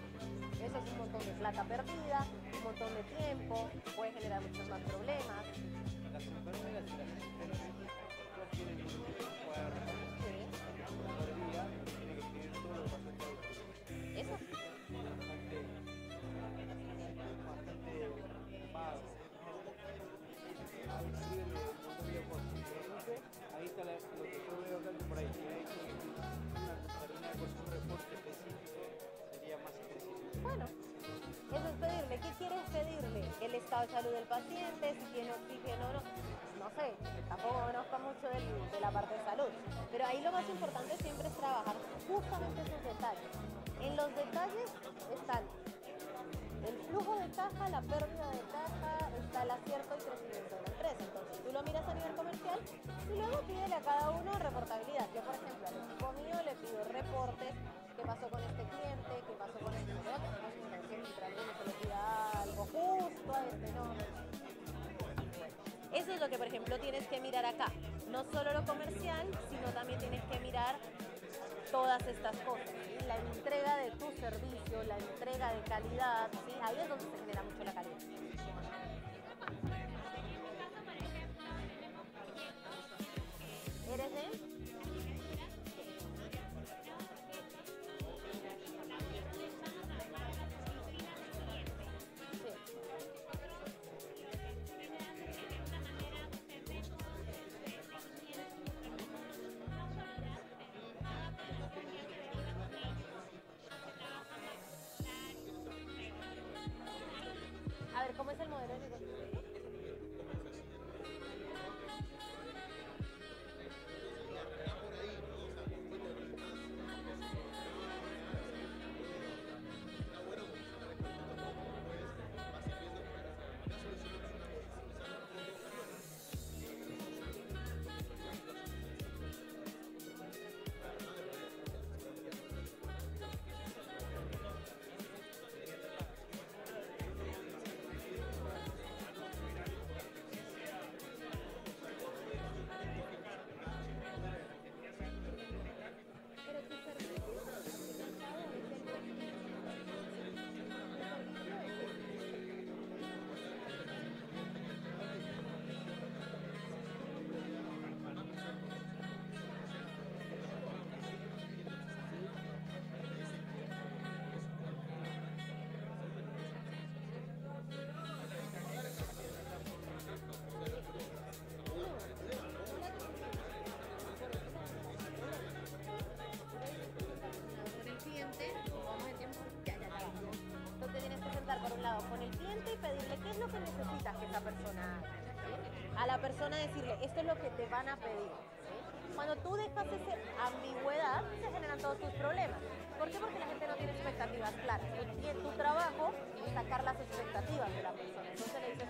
eso es un montón de plata perdida, un montón de tiempo, puede generar muchos más problemas. Las enfermeras y las asistentes todas tienen un cuaderno. Sí. Por día tiene que escribir todo lo que pasó en todo el día. Eso. Bastante vago. Escribe un montón de cosas. Ahí está lo que yo veo acá, que por ahí si hay una determinada cosa, un reporte específico, sería más específico. Bueno, eso es pedirle. ¿Qué quieres pedirle? El estado de salud del paciente, si tiene oxígeno o no. No sé, tampoco conozco mucho de la parte de salud. Pero ahí lo más importante siempre es trabajar justamente esos detalles. En los detalles están el flujo de caja, la pérdida de caja, está el acierto y crecimiento de la empresa. Entonces tú lo miras a nivel comercial y luego pídele a cada uno reportabilidad. Yo, por ejemplo, al equipo mío le pido reportes, qué pasó con este cliente, qué pasó con este otro, siempre a alguno se le pida algo justo, a este no. Eso es lo que, por ejemplo, tienes que mirar acá. No solo lo comercial, sino también tienes que mirar todas estas cosas, ¿sí? La entrega de tu servicio, la entrega de calidad, ¿sí? Ahí es donde se genera mucho la calidad. ¿Eres de? A ver, ¿cómo es el modelo de negocio? Por un lado con el cliente y pedirle qué es lo que necesitas que esa persona haga, ¿sí? A la persona decirle, esto es lo que te van a pedir, ¿sí? Cuando tú dejas esa ambigüedad, se generan todos tus problemas. ¿Por qué? Porque la gente no tiene expectativas claras. Tu trabajo es sacar las expectativas de la persona. Entonces le dices,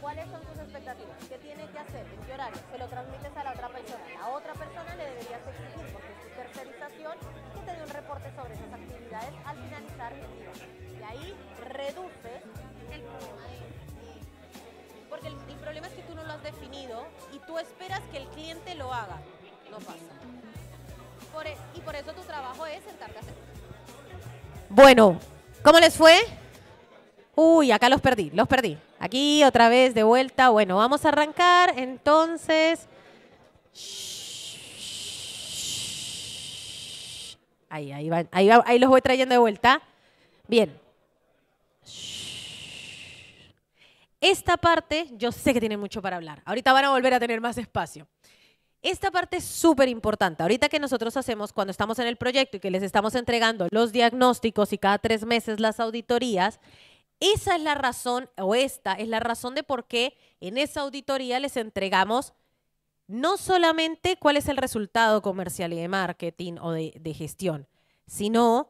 ¿cuáles son tus expectativas? ¿Qué tiene que hacer? ¿En qué horario? Se lo transmites a la otra persona. La otra persona le deberías exigir, porque es tu tercerización, que te dé un reporte sobre esas actividades al finalizar el día. Y ahí reduce el problema. Porque el problema es que tú no lo has definido y tú esperas que el cliente lo haga. No pasa. Y por eso tu trabajo es sentarte a hacer. Bueno, ¿cómo les fue? Uy, acá los perdí. Aquí otra vez de vuelta. Bueno, vamos a arrancar entonces. Ahí los voy trayendo de vuelta. Bien. Esta parte, yo sé que tiene mucho para hablar. Ahorita van a volver a tener más espacio. Esta parte es súper importante. Ahorita que nosotros hacemos cuando estamos en el proyecto y que les estamos entregando los diagnósticos y cada 3 meses las auditorías, esa es la razón, o esta es la razón de por qué en esa auditoría les entregamos no solamente cuál es el resultado comercial y de marketing o de gestión, sino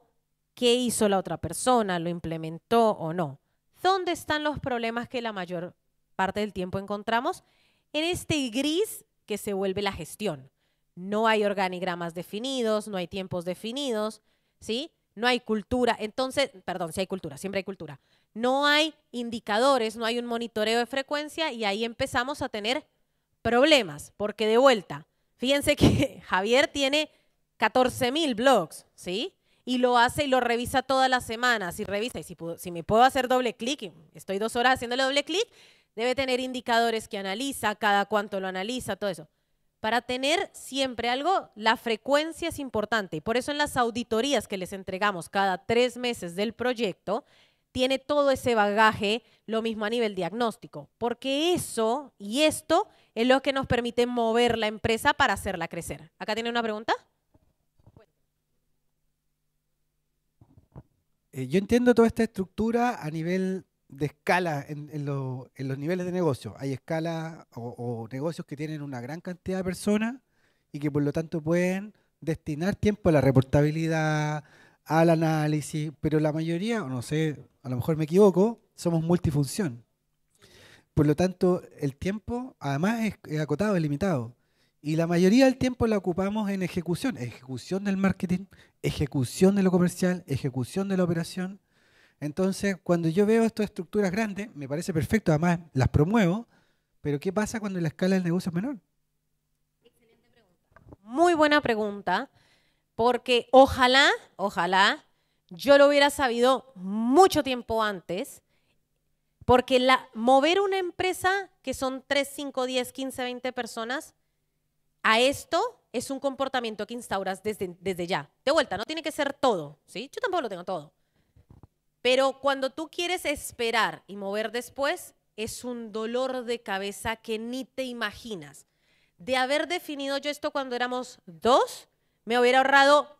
qué hizo la otra persona, lo implementó o no. ¿Dónde están los problemas que la mayor parte del tiempo encontramos? En este gris que se vuelve la gestión. No hay organigramas definidos, no hay tiempos definidos, ¿sí? No hay cultura. Entonces, perdón, sí hay cultura, siempre hay cultura. No hay indicadores, no hay un monitoreo de frecuencia y ahí empezamos a tener problemas, porque de vuelta, fíjense que Javier tiene 14.000 blogs, ¿sí? Y lo hace y lo revisa todas las semanas y revisa. Y si me puedo hacer doble clic, estoy 2 horas haciéndole doble clic, debe tener indicadores que analiza, cada cuánto lo analiza, todo eso. Para tener siempre algo, la frecuencia es importante. Y por eso en las auditorías que les entregamos cada 3 meses del proyecto, tiene todo ese bagaje, lo mismo a nivel diagnóstico. Porque eso y esto es lo que nos permite mover la empresa para hacerla crecer. ¿Acá tiene una pregunta? Yo entiendo toda esta estructura a nivel de escala en los niveles de negocio. Hay escalas o negocios que tienen una gran cantidad de personas y que por lo tanto pueden destinar tiempo a la reportabilidad, al análisis, pero la mayoría, o no sé, a lo mejor me equivoco, somos multifunción. Por lo tanto, el tiempo además es acotado, es limitado. Y la mayoría del tiempo la ocupamos en ejecución del marketing, ejecución de lo comercial, ejecución de la operación. Entonces, cuando yo veo estas estructuras grandes, me parece perfecto, además las promuevo, pero ¿qué pasa cuando la escala del negocio es menor? Excelente pregunta. Muy buena pregunta, porque ojalá yo lo hubiera sabido mucho tiempo antes, porque mover una empresa que son 3, 5, 10, 15, 20 personas, a esto es un comportamiento que instauras desde ya. De vuelta, no tiene que ser todo, ¿sí? Yo tampoco lo tengo todo. Pero cuando tú quieres esperar y mover después, es un dolor de cabeza que ni te imaginas. De haber definido yo esto cuando éramos 2, me hubiera ahorrado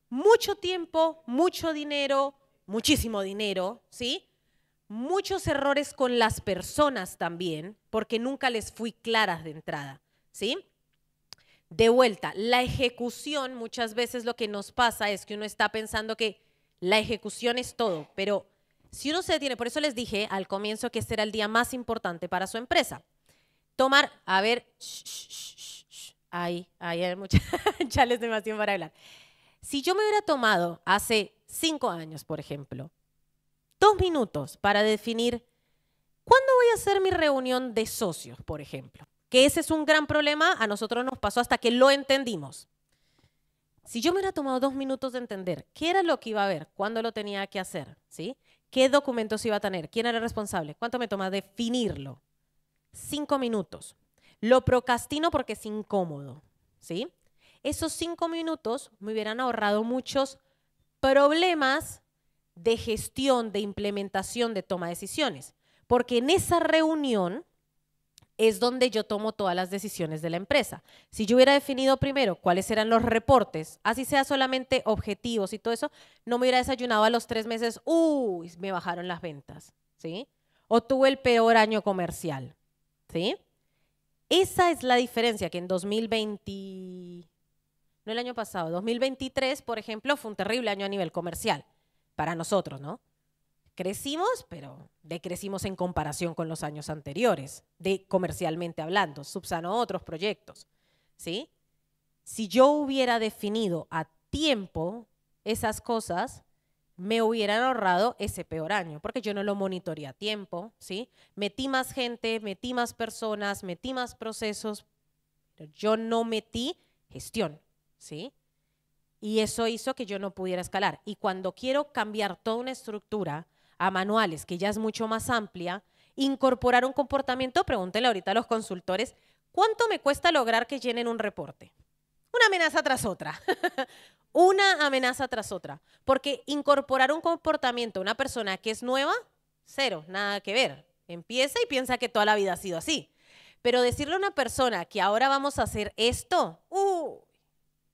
mucho tiempo, mucho dinero, muchísimo dinero, ¿sí? Muchos errores con las personas también, porque nunca les fui claras de entrada, ¿sí? De vuelta, la ejecución, muchas veces lo que nos pasa es que uno está pensando que la ejecución es todo, pero si uno se detiene, por eso les dije al comienzo que este era el día más importante para su empresa. Tomar, a ver, ahí hay mucha, ya les demasiado para hablar. Si yo me hubiera tomado hace 5 años, por ejemplo, 2 minutos para definir cuándo voy a hacer mi reunión de socios, por ejemplo, que ese es un gran problema, a nosotros nos pasó hasta que lo entendimos. Si yo me hubiera tomado 2 minutos de entender qué era lo que iba a ver, cuándo lo tenía que hacer, ¿sí? ¿Qué documentos iba a tener? ¿Quién era el responsable? ¿Cuánto me toma definirlo? 5 minutos. Lo procrastino porque es incómodo, ¿sí? Esos 5 minutos me hubieran ahorrado muchos problemas de gestión, de implementación, de toma de decisiones. Porque en esa reunión es donde yo tomo todas las decisiones de la empresa. Si yo hubiera definido primero cuáles eran los reportes, así sea solamente objetivos y todo eso, no me hubiera desayunado a los 3 meses, uy, me bajaron las ventas, ¿sí? O tuve el peor año comercial, ¿sí? Esa es la diferencia que en 2020, no el año pasado, 2023, por ejemplo, fue un terrible año a nivel comercial para nosotros, ¿no? Crecimos, pero decrecimos en comparación con los años anteriores, comercialmente hablando, subsanó otros proyectos, ¿sí? Si yo hubiera definido a tiempo esas cosas, me hubieran ahorrado ese peor año, porque yo no lo monitoreé a tiempo, ¿sí? Metí más gente, metí más personas, metí más procesos, pero yo no metí gestión, ¿sí? Y eso hizo que yo no pudiera escalar. Y cuando quiero cambiar toda una estructura a manuales, que ya es mucho más amplia, incorporar un comportamiento, pregúntenle ahorita a los consultores, ¿cuánto me cuesta lograr que llenen un reporte? Una amenaza tras otra. Una amenaza tras otra. Porque incorporar un comportamiento a una persona que es nueva, cero, nada que ver. Empieza y piensa que toda la vida ha sido así. Pero decirle a una persona que ahora vamos a hacer esto,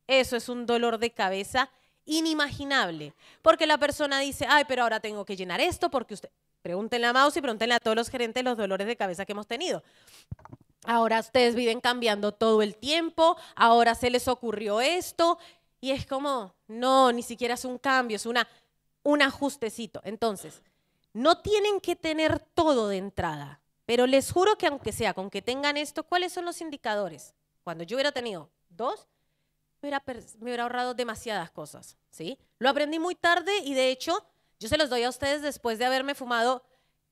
eso es un dolor de cabeza inimaginable. Porque la persona dice, ay, pero ahora tengo que llenar esto porque usted... Pregúntenle a Maus y pregúntenle a todos los gerentes los dolores de cabeza que hemos tenido. Ahora ustedes viven cambiando todo el tiempo, ahora se les ocurrió esto, y es como, no, ni siquiera es un cambio, es un ajustecito. Entonces, no tienen que tener todo de entrada, pero les juro que aunque sea con que tengan esto, ¿cuáles son los indicadores? Cuando yo hubiera tenido 2, me hubiera ahorrado demasiadas cosas, ¿sí? Lo aprendí muy tarde y de hecho, yo se los doy a ustedes después de haberme fumado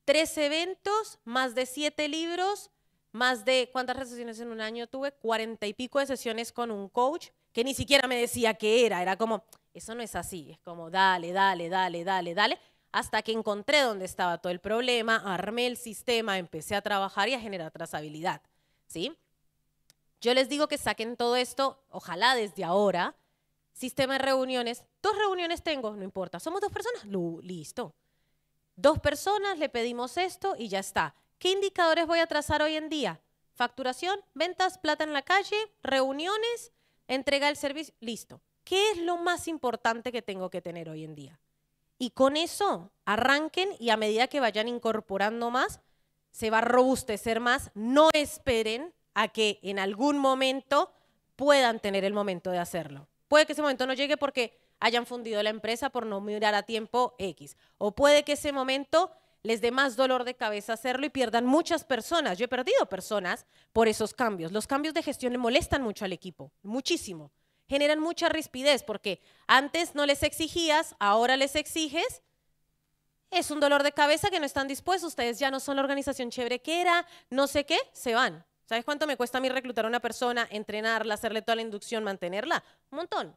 3 eventos, más de 7 libros, más de, ¿cuántas sesiones en un año tuve? 40 y pico de sesiones con un coach que ni siquiera me decía qué era como, eso no es así, es como dale, dale, dale, dale, dale, hasta que encontré dónde estaba todo el problema, armé el sistema, empecé a trabajar y a generar trazabilidad, ¿sí? Yo les digo que saquen todo esto, ojalá desde ahora, sistema de reuniones, 2 reuniones tengo, no importa, somos 2 personas, listo. 2 personas, le pedimos esto y ya está. ¿Qué indicadores voy a trazar hoy en día? Facturación, ventas, plata en la calle, reuniones, entrega del servicio, listo. ¿Qué es lo más importante que tengo que tener hoy en día? Y con eso arranquen y a medida que vayan incorporando más, se va a robustecer más. No esperen a que en algún momento puedan tener el momento de hacerlo. Puede que ese momento no llegue porque hayan fundido la empresa por no mirar a tiempo X. O puede que ese momento les dé más dolor de cabeza hacerlo y pierdan muchas personas. Yo he perdido personas por esos cambios. Los cambios de gestión le molestan mucho al equipo, muchísimo. Generan mucha rispidez porque antes no les exigías, ahora les exiges. Es un dolor de cabeza que no están dispuestos. Ustedes ya no son la organización chévere que era, no sé qué, se van. ¿Sabes cuánto me cuesta a mí reclutar a una persona, entrenarla, hacerle toda la inducción, mantenerla? Un montón.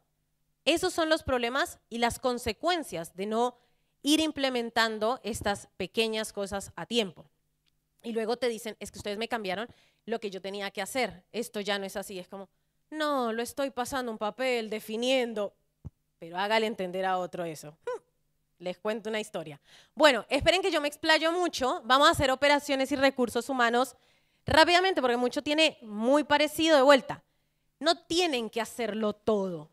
Esos son los problemas y las consecuencias de no ir implementando estas pequeñas cosas a tiempo. Y luego te dicen, es que ustedes me cambiaron lo que yo tenía que hacer. Esto ya no es así. Es como, no, lo estoy pasando un papel, definiendo. Pero hágale entender a otro eso. Les cuento una historia. Bueno, esperen que yo me explayo mucho. Vamos a hacer operaciones y recursos humanos rápidamente porque mucho tiene muy parecido de vuelta. No tienen que hacerlo todo.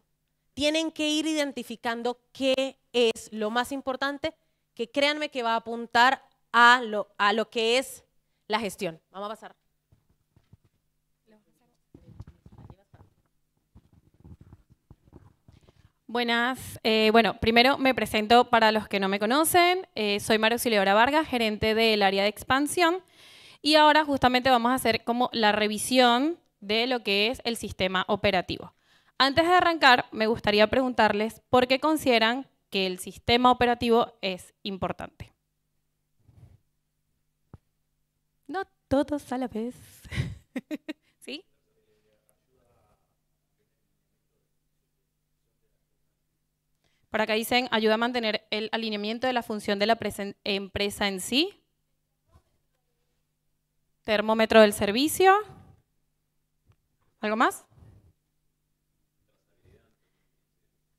Tienen que ir identificando qué es lo más importante, que créanme que va a apuntar a lo que es la gestión. Vamos a pasar. Buenas. Bueno, primero me presento para los que no me conocen. Soy María Auxiliadora Vargas, gerente del área de expansión. Y ahora justamente vamos a hacer como la revisión de lo que es el sistema operativo. Antes de arrancar, me gustaría preguntarles por qué consideran que el sistema operativo es importante. No todos a la vez. ¿Sí? Por acá dicen, ayuda a mantener el alineamiento de la función de la empresa en sí. Termómetro del servicio. ¿Algo más?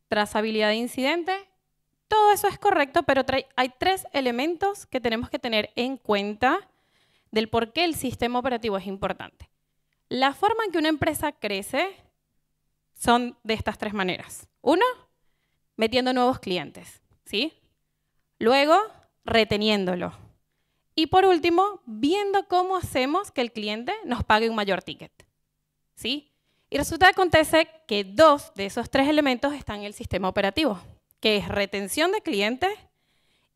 Trazabilidad de incidente. Todo eso es correcto, pero hay 3 elementos que tenemos que tener en cuenta del por qué el sistema operativo es importante. La forma en que una empresa crece son de estas 3 maneras. 1, metiendo nuevos clientes, ¿sí? Luego, reteniéndolo. Y por último, viendo cómo hacemos que el cliente nos pague un mayor ticket. ¿Sí? Y resulta que acontece que 2 de esos 3 elementos están en el sistema operativo, que es retención de clientes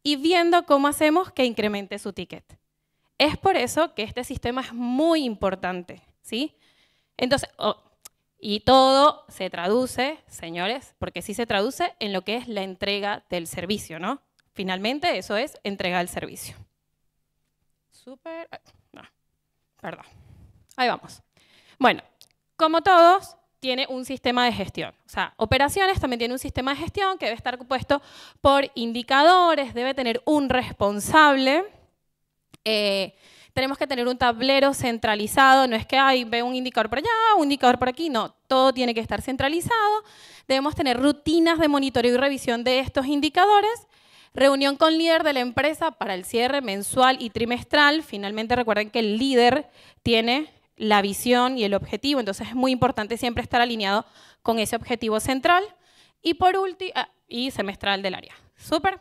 y viendo cómo hacemos que incremente su ticket. Es por eso que este sistema es muy importante, ¿sí? Entonces, y todo se traduce, señores, porque sí se traduce en lo que es la entrega del servicio, ¿no? Finalmente, eso es entrega del servicio. Perdón. Ahí vamos. Bueno, como todos, tiene un sistema de gestión. O sea, operaciones también tiene un sistema de gestión que debe estar compuesto por indicadores, debe tener un responsable. Tenemos que tener un tablero centralizado, no es que ve un indicador por allá, un indicador por aquí, no, todo tiene que estar centralizado. Debemos tener rutinas de monitoreo y revisión de estos indicadores, reunión con líder de la empresa para el cierre mensual y trimestral. Finalmente recuerden que el líder tiene la visión y el objetivo, entonces es muy importante siempre estar alineado con ese objetivo central. Y por último, y semestral del área. ¿Súper?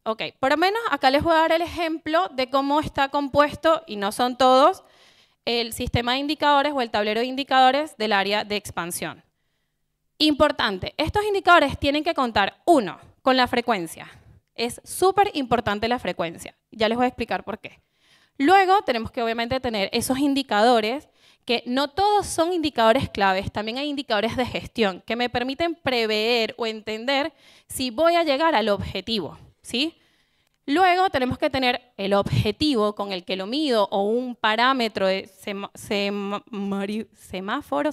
Ok, por lo menos acá les voy a dar el ejemplo de cómo está compuesto, y no son todos, el sistema de indicadores o el tablero de indicadores del área de expansión. Importante, estos indicadores tienen que contar, 1, con la frecuencia. Es súper importante la frecuencia. Ya les voy a explicar por qué. Luego tenemos que obviamente tener esos indicadores, que no todos son indicadores claves, también hay indicadores de gestión que me permiten prever o entender si voy a llegar al objetivo. ¿Sí? Luego tenemos que tener el objetivo con el que lo mido o un parámetro de semáforo,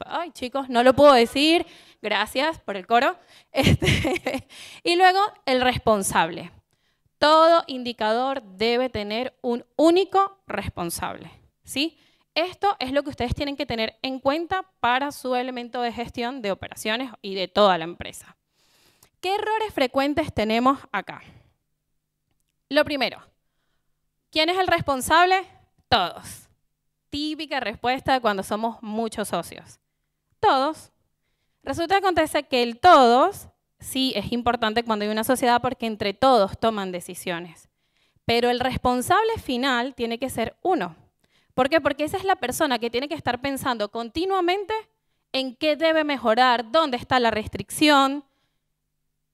ay chicos, no lo puedo decir, gracias por el coro. Y luego el responsable. Todo indicador debe tener un único responsable. ¿Sí? Esto es lo que ustedes tienen que tener en cuenta para su elemento de gestión de operaciones y de toda la empresa. ¿Qué errores frecuentes tenemos acá? Lo primero, ¿quién es el responsable? Todos. Típica respuesta de cuando somos muchos socios. Todos. Resulta que acontece que el todos sí es importante cuando hay una sociedad porque entre todos toman decisiones. Pero el responsable final tiene que ser uno. ¿Por qué? Porque esa es la persona que tiene que estar pensando continuamente en qué debe mejorar, dónde está la restricción.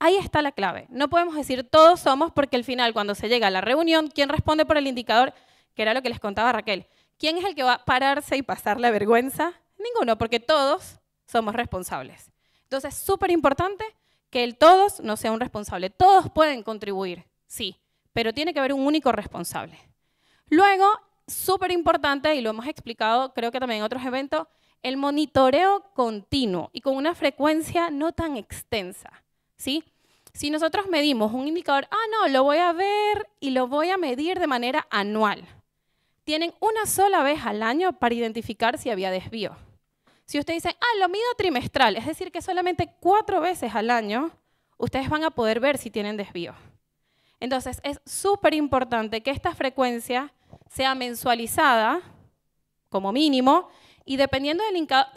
Ahí está la clave. No podemos decir todos somos porque al final cuando se llega a la reunión, ¿quién responde por el indicador? Que era lo que les contaba Raquel. ¿Quién es el que va a pararse y pasar la vergüenza? Ninguno, porque todos somos responsables. Entonces, súper importante que el todos no sea un responsable. Todos pueden contribuir, sí, pero tiene que haber un único responsable. Luego, súper importante, y lo hemos explicado creo que también en otros eventos, el monitoreo continuo y con una frecuencia no tan extensa. ¿Sí? Si nosotros medimos un indicador, no, lo voy a ver y lo voy a medir de manera anual. Tienen una sola vez al año para identificar si había desvío. Si ustedes dicen, lo mido trimestral, es decir, que solamente 4 veces al año, ustedes van a poder ver si tienen desvío. Entonces, es súper importante que esta frecuencia sea mensualizada, como mínimo, y dependiendo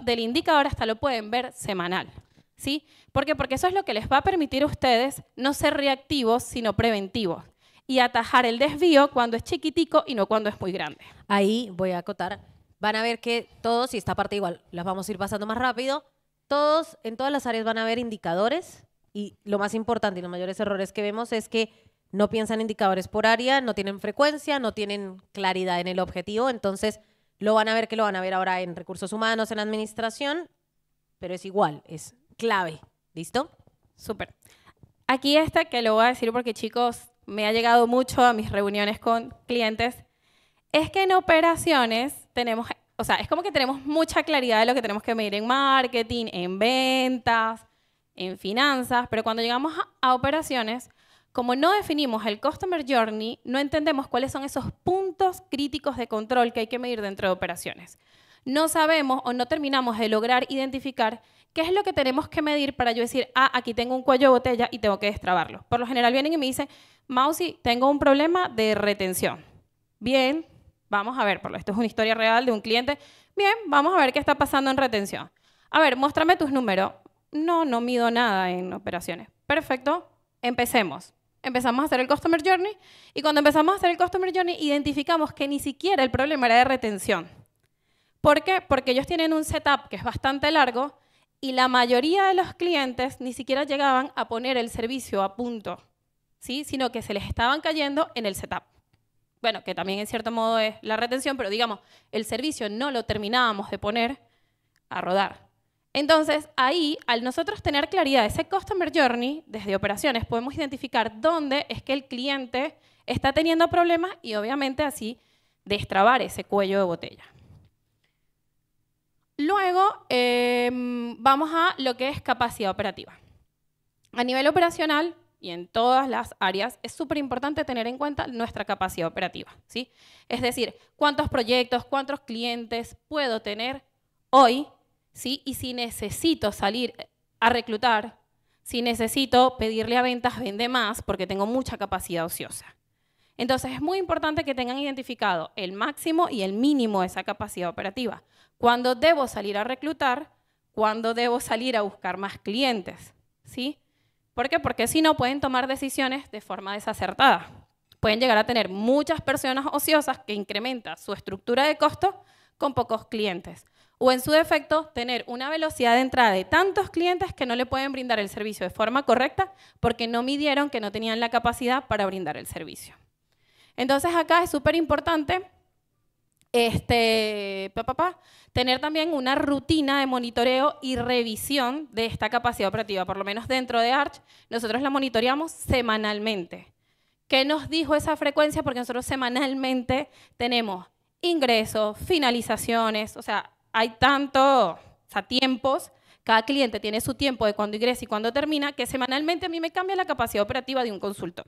del indicador hasta lo pueden ver semanal. ¿Sí? ¿Por qué? Porque eso es lo que les va a permitir a ustedes no ser reactivos, sino preventivos. Y atajar el desvío cuando es chiquitico y no cuando es muy grande. Ahí voy a acotar. Van a ver que todos, y esta parte igual las vamos a ir pasando más rápido, todos, en todas las áreas van a haber indicadores. Y lo más importante y los mayores errores que vemos es que no piensan indicadores por área, no tienen frecuencia, no tienen claridad en el objetivo. Entonces, lo van a ver ahora en recursos humanos, en administración, pero es igual, es clave. ¿Listo? Súper. Aquí que lo voy a decir porque, chicos, me ha llegado mucho a mis reuniones con clientes, es que en operaciones tenemos, es como que tenemos mucha claridad de lo que tenemos que medir en marketing, en ventas, en finanzas, pero cuando llegamos a operaciones, como no definimos el Customer Journey, no entendemos cuáles son esos puntos críticos de control que hay que medir dentro de operaciones. No sabemos o no terminamos de lograr identificar qué es lo que tenemos que medir para yo decir, aquí tengo un cuello de botella y tengo que destrabarlo. Por lo general vienen y me dicen, Mausi, tengo un problema de retención. Bien, vamos a ver, esto es una historia real de un cliente. Bien, vamos a ver qué está pasando en retención. A ver, muéstrame tus números. No mido nada en operaciones. Perfecto, empecemos. empezamos a hacer el Customer Journey y cuando empezamos a hacer el Customer Journey identificamos que ni siquiera el problema era de retención. ¿Por qué? Porque ellos tienen un setup que es bastante largo y la mayoría de los clientes ni siquiera llegaban a poner el servicio a punto, ¿sí? Sino que se les estaban cayendo en el setup. Bueno, que también en cierto modo es la retención, pero digamos, el servicio no lo terminábamos de poner a rodar. Entonces, ahí, al nosotros tener claridad de ese Customer Journey, desde operaciones, podemos identificar dónde es que el cliente está teniendo problemas y obviamente así destrabar ese cuello de botella. Luego, vamos a lo que es capacidad operativa. A nivel operacional y en todas las áreas, es súper importante tener en cuenta nuestra capacidad operativa, ¿sí? Es decir, cuántos proyectos, cuántos clientes puedo tener hoy, ¿sí? Y si necesito salir a reclutar, si necesito pedirle a ventas, vende más, porque tengo mucha capacidad ociosa. Entonces, es muy importante que tengan identificado el máximo y el mínimo de esa capacidad operativa. Cuándo debo salir a reclutar, cuándo debo salir a buscar más clientes, ¿sí? ¿Por qué? Porque si no, pueden tomar decisiones de forma desacertada. Pueden llegar a tener muchas personas ociosas que incrementan su estructura de costo con pocos clientes. O en su defecto, tener una velocidad de entrada de tantos clientes que no le pueden brindar el servicio de forma correcta porque no midieron que no tenían la capacidad para brindar el servicio. Entonces acá es súper importante tener también una rutina de monitoreo y revisión de esta capacidad operativa. Por lo menos dentro de Arch, nosotros la monitoreamos semanalmente. ¿Qué nos dijo esa frecuencia? Porque nosotros semanalmente tenemos ingresos, finalizaciones, o sea, hay tiempos, cada cliente tiene su tiempo de cuándo ingresa y cuándo termina, que semanalmente a mí me cambia la capacidad operativa de un consultor.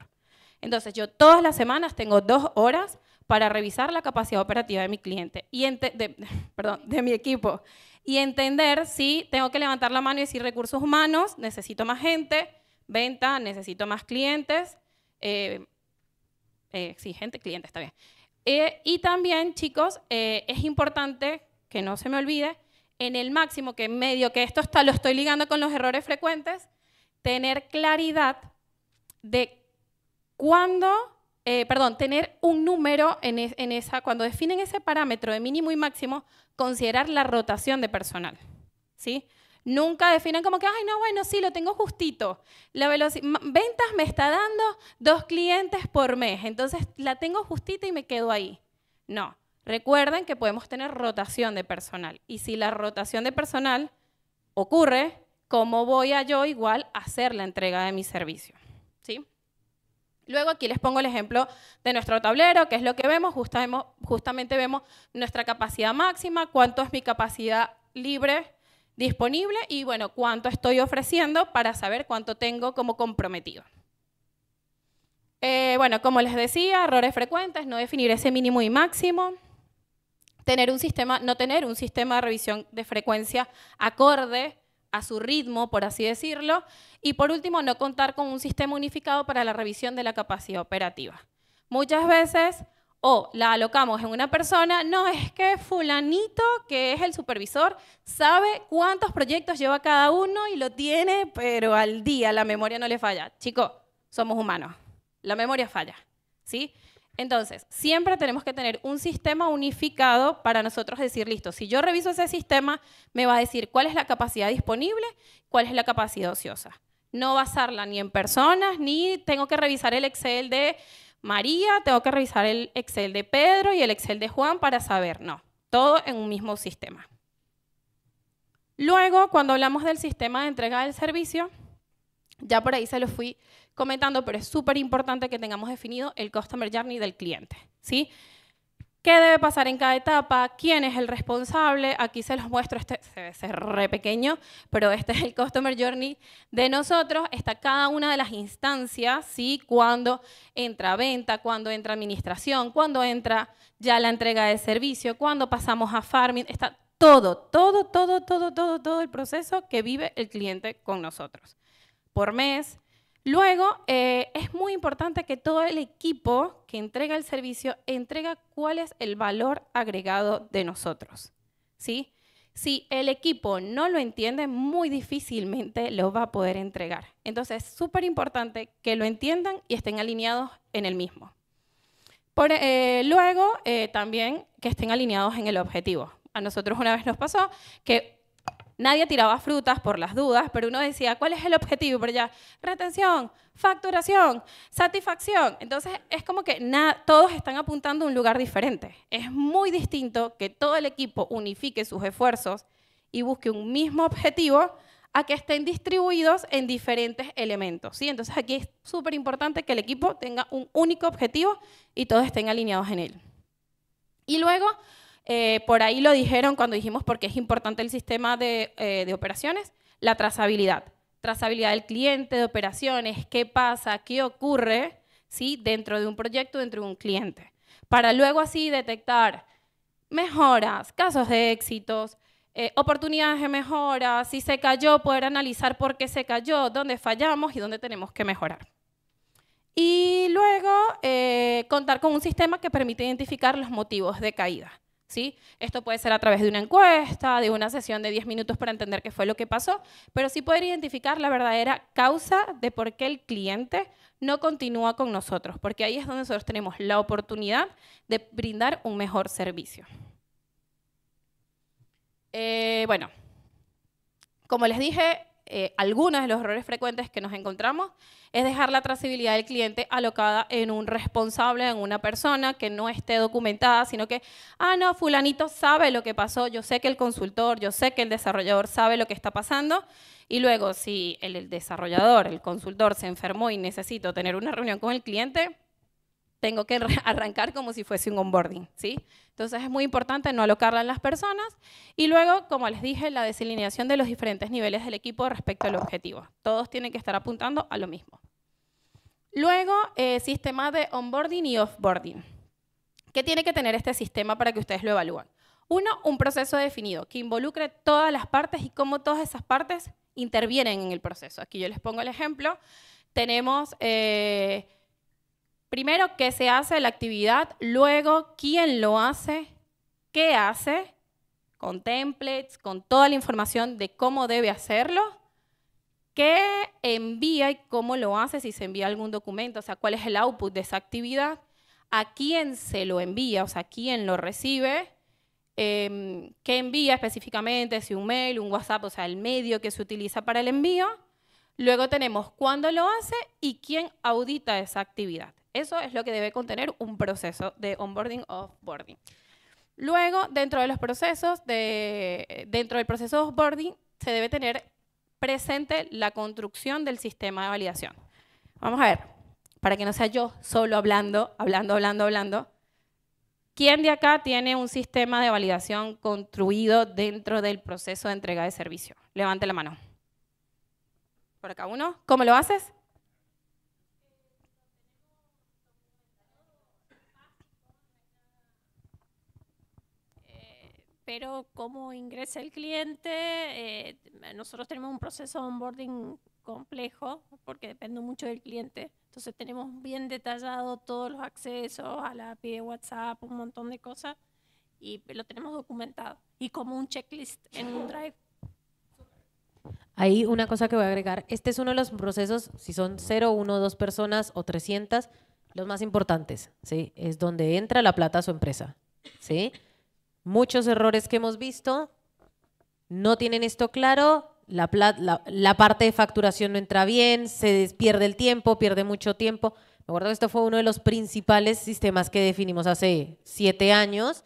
Entonces, yo todas las semanas tengo 2 horas para revisar la capacidad operativa de mi cliente, de mi equipo, y entender si tengo que levantar la mano y decir recursos humanos, necesito más gente, venta, necesito más clientes, cliente, está bien. Y también, chicos, es importante que no se me olvide, en el máximo, que en medio, que esto lo estoy ligando con los errores frecuentes, tener claridad de tener un número cuando definen ese parámetro de mínimo y máximo, considerar la rotación de personal, ¿sí? Nunca definen como que, ay, no, bueno, sí, lo tengo justito. Ventas me está dando 2 clientes por mes, entonces la tengo justita y me quedo ahí. No, recuerden que podemos tener rotación de personal. Y si la rotación de personal ocurre, ¿cómo voy a yo igual hacer la entrega de mi servicio? ¿Sí? Luego aquí les pongo el ejemplo de nuestro tablero, que es lo que vemos. Justamente vemos nuestra capacidad máxima, cuánto es mi capacidad libre disponible y bueno, cuánto estoy ofreciendo para saber cuánto tengo como comprometido. Bueno, como les decía, errores frecuentes, no definir ese mínimo y máximo, no tener un sistema de revisión de frecuencia acorde a su ritmo, por así decirlo, y por último, no contar con un sistema unificado para la revisión de la capacidad operativa. Muchas veces, la alocamos en una persona, no, es que fulanito, que es el supervisor, sabe cuántos proyectos lleva cada uno y lo tiene, pero al día, la memoria no le falla. Chicos, somos humanos, la memoria falla, ¿sí? Entonces, siempre tenemos que tener un sistema unificado para nosotros decir, listo, si yo reviso ese sistema, me va a decir cuál es la capacidad disponible, cuál es la capacidad ociosa. No basarla ni en personas, ni tengo que revisar el Excel de María, tengo que revisar el Excel de Pedro y el Excel de Juan para saber, no, todo en un mismo sistema. Luego, cuando hablamos del sistema de entrega del servicio, ya por ahí se lo fui comentando, pero es súper importante que tengamos definido el Customer Journey del cliente, ¿sí? ¿Qué debe pasar en cada etapa? ¿Quién es el responsable? Aquí se los muestro, se ve re pequeño, pero este es el Customer Journey de nosotros. Está cada una de las instancias, ¿sí? Cuando entra venta, cuando entra administración, cuando entra ya la entrega de servicio, cuando pasamos a farming, está todo el proceso que vive el cliente con nosotros. Por mes. Luego, es muy importante que todo el equipo que entrega el servicio entrega cuál es el valor agregado de nosotros, ¿sí? Si el equipo no lo entiende, muy difícilmente lo va a poder entregar. Entonces, es súper importante que lo entiendan y estén alineados en el mismo. Luego, también que estén alineados en el objetivo. A nosotros una vez nos pasó que nadie tiraba frutas por las dudas, pero uno decía, ¿cuál es el objetivo? Pero ya, retención, facturación, satisfacción. Entonces, es como que todos están apuntando a un lugar diferente. Es muy distinto que todo el equipo unifique sus esfuerzos y busque un mismo objetivo a que estén distribuidos en diferentes elementos, ¿sí? Entonces, aquí es súper importante que el equipo tenga un único objetivo y todos estén alineados en él. Y luego, por ahí lo dijeron cuando dijimos por qué es importante el sistema de operaciones, la trazabilidad. Trazabilidad del cliente, de operaciones, qué pasa, qué ocurre, ¿sí? Dentro de un proyecto, dentro de un cliente. Para luego así detectar mejoras, casos de éxitos, oportunidades de mejora, si se cayó, poder analizar por qué se cayó, dónde fallamos y dónde tenemos que mejorar. Y luego, contar con un sistema que permite identificar los motivos de caída, ¿sí? Esto puede ser a través de una encuesta, de una sesión de 10 minutos para entender qué fue lo que pasó, pero sí poder identificar la verdadera causa de por qué el cliente no continúa con nosotros, porque ahí es donde nosotros tenemos la oportunidad de brindar un mejor servicio. Bueno, como les dije, algunos de los errores frecuentes que nos encontramos es dejar la trazabilidad del cliente alocada en un responsable, en una persona que no esté documentada, sino que, no, fulanito sabe lo que pasó, yo sé que el consultor, yo sé que el desarrollador sabe lo que está pasando, y luego si el desarrollador, el consultor se enfermó y necesito tener una reunión con el cliente, tengo que arrancar como si fuese un onboarding, ¿sí? Entonces es muy importante no alocarla en las personas. Y luego, como les dije, la desalineación de los diferentes niveles del equipo respecto al objetivo. Todos tienen que estar apuntando a lo mismo. Luego, sistema de onboarding y offboarding. ¿Qué tiene que tener este sistema para que ustedes lo evalúen? Uno, un proceso definido que involucre todas las partes y cómo todas esas partes intervienen en el proceso. Aquí yo les pongo el ejemplo. Tenemos... primero, qué se hace la actividad, luego, quién lo hace, qué hace, con templates, con toda la información de cómo debe hacerlo, qué envía y cómo lo hace, si se envía algún documento, o sea, cuál es el output de esa actividad, a quién se lo envía, o sea, quién lo recibe, qué envía específicamente, si un mail, un WhatsApp, o sea, el medio que se utiliza para el envío. Luego tenemos cuándo lo hace y quién audita esa actividad. Eso es lo que debe contener un proceso de onboarding o offboarding. Luego, dentro de los procesos, dentro del proceso de offboarding, se debe tener presente la construcción del sistema de validación. Vamos a ver, para que no sea yo solo hablando. ¿Quién de acá tiene un sistema de validación construido dentro del proceso de entrega de servicio? Levante la mano. Por acá uno. ¿Cómo lo haces? Pero cómo ingresa el cliente, nosotros tenemos un proceso de onboarding complejo porque depende mucho del cliente. Entonces tenemos bien detallado todos los accesos a la API de WhatsApp, un montón de cosas, y lo tenemos documentado. Y como un checklist en un Drive. Ahí una cosa que voy a agregar, este es uno de los procesos, si son 0, 1, 2 personas o 300, los más importantes, ¿sí? Es donde entra la plata a su empresa, ¿sí? Muchos errores que hemos visto no tienen esto claro, la parte de facturación no entra bien, se pierde el tiempo, pierde mucho tiempo. Me acuerdo que esto fue uno de los principales sistemas que definimos hace 7 años.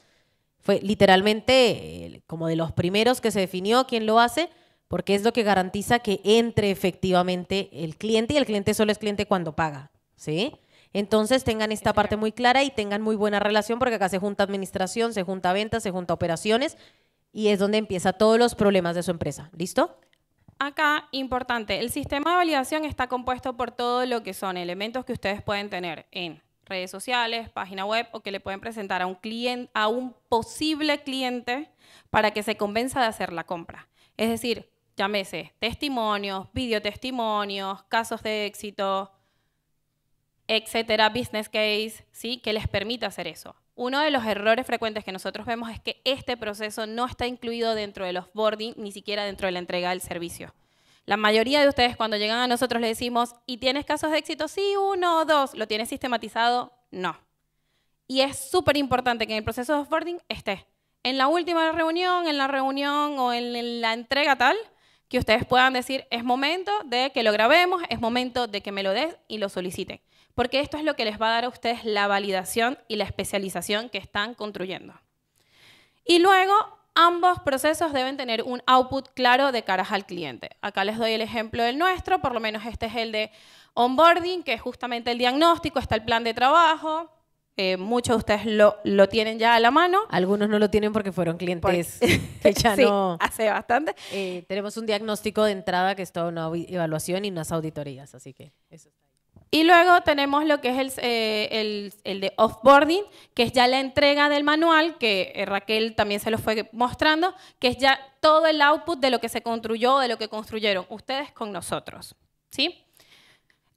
Fue literalmente como de los primeros que se definió quién lo hace, porque es lo que garantiza que entre efectivamente el cliente, y el cliente solo es cliente cuando paga, ¿sí? Entonces tengan esta parte muy clara y tengan muy buena relación, porque acá se junta administración, se junta ventas, se junta operaciones, y es donde empiezan todos los problemas de su empresa. ¿Listo? Acá, importante, el sistema de validación está compuesto por todo lo que son elementos que ustedes pueden tener en redes sociales, página web, o que le pueden presentar a un cliente, a un posible cliente para que se convenza de hacer la compra. Es decir, llámese testimonios, videotestimonios, casos de éxito, etcétera, business case, ¿sí? Que les permita hacer eso. Uno de los errores frecuentes que nosotros vemos es que este proceso no está incluido dentro del offboarding, ni siquiera dentro de la entrega del servicio. La mayoría de ustedes cuando llegan a nosotros les decimos, ¿y tienes casos de éxito? Sí, 1 o 2. ¿Lo tienes sistematizado? No. Y es súper importante que en el proceso de offboarding esté en la última reunión, en la reunión o en la entrega tal, que ustedes puedan decir, es momento de que lo grabemos, es momento de que me lo des y lo soliciten. Porque esto es lo que les va a dar a ustedes la validación y la especialización que están construyendo. Y luego, ambos procesos deben tener un output claro de caras al cliente. Acá les doy el ejemplo del nuestro, por lo menos este es el de onboarding, que es justamente el diagnóstico, está el plan de trabajo. Muchos de ustedes lo tienen ya a la mano. Algunos no lo tienen porque fueron clientes que ya sí, no... hace bastante. Tenemos un diagnóstico de entrada que es toda una evaluación y unas auditorías, así que eso está ahí. Y luego tenemos lo que es el de offboarding, que es ya la entrega del manual, que Raquel también se lo fue mostrando, que es ya todo el output de lo que se construyó, de lo que construyeron ustedes con nosotros, ¿sí?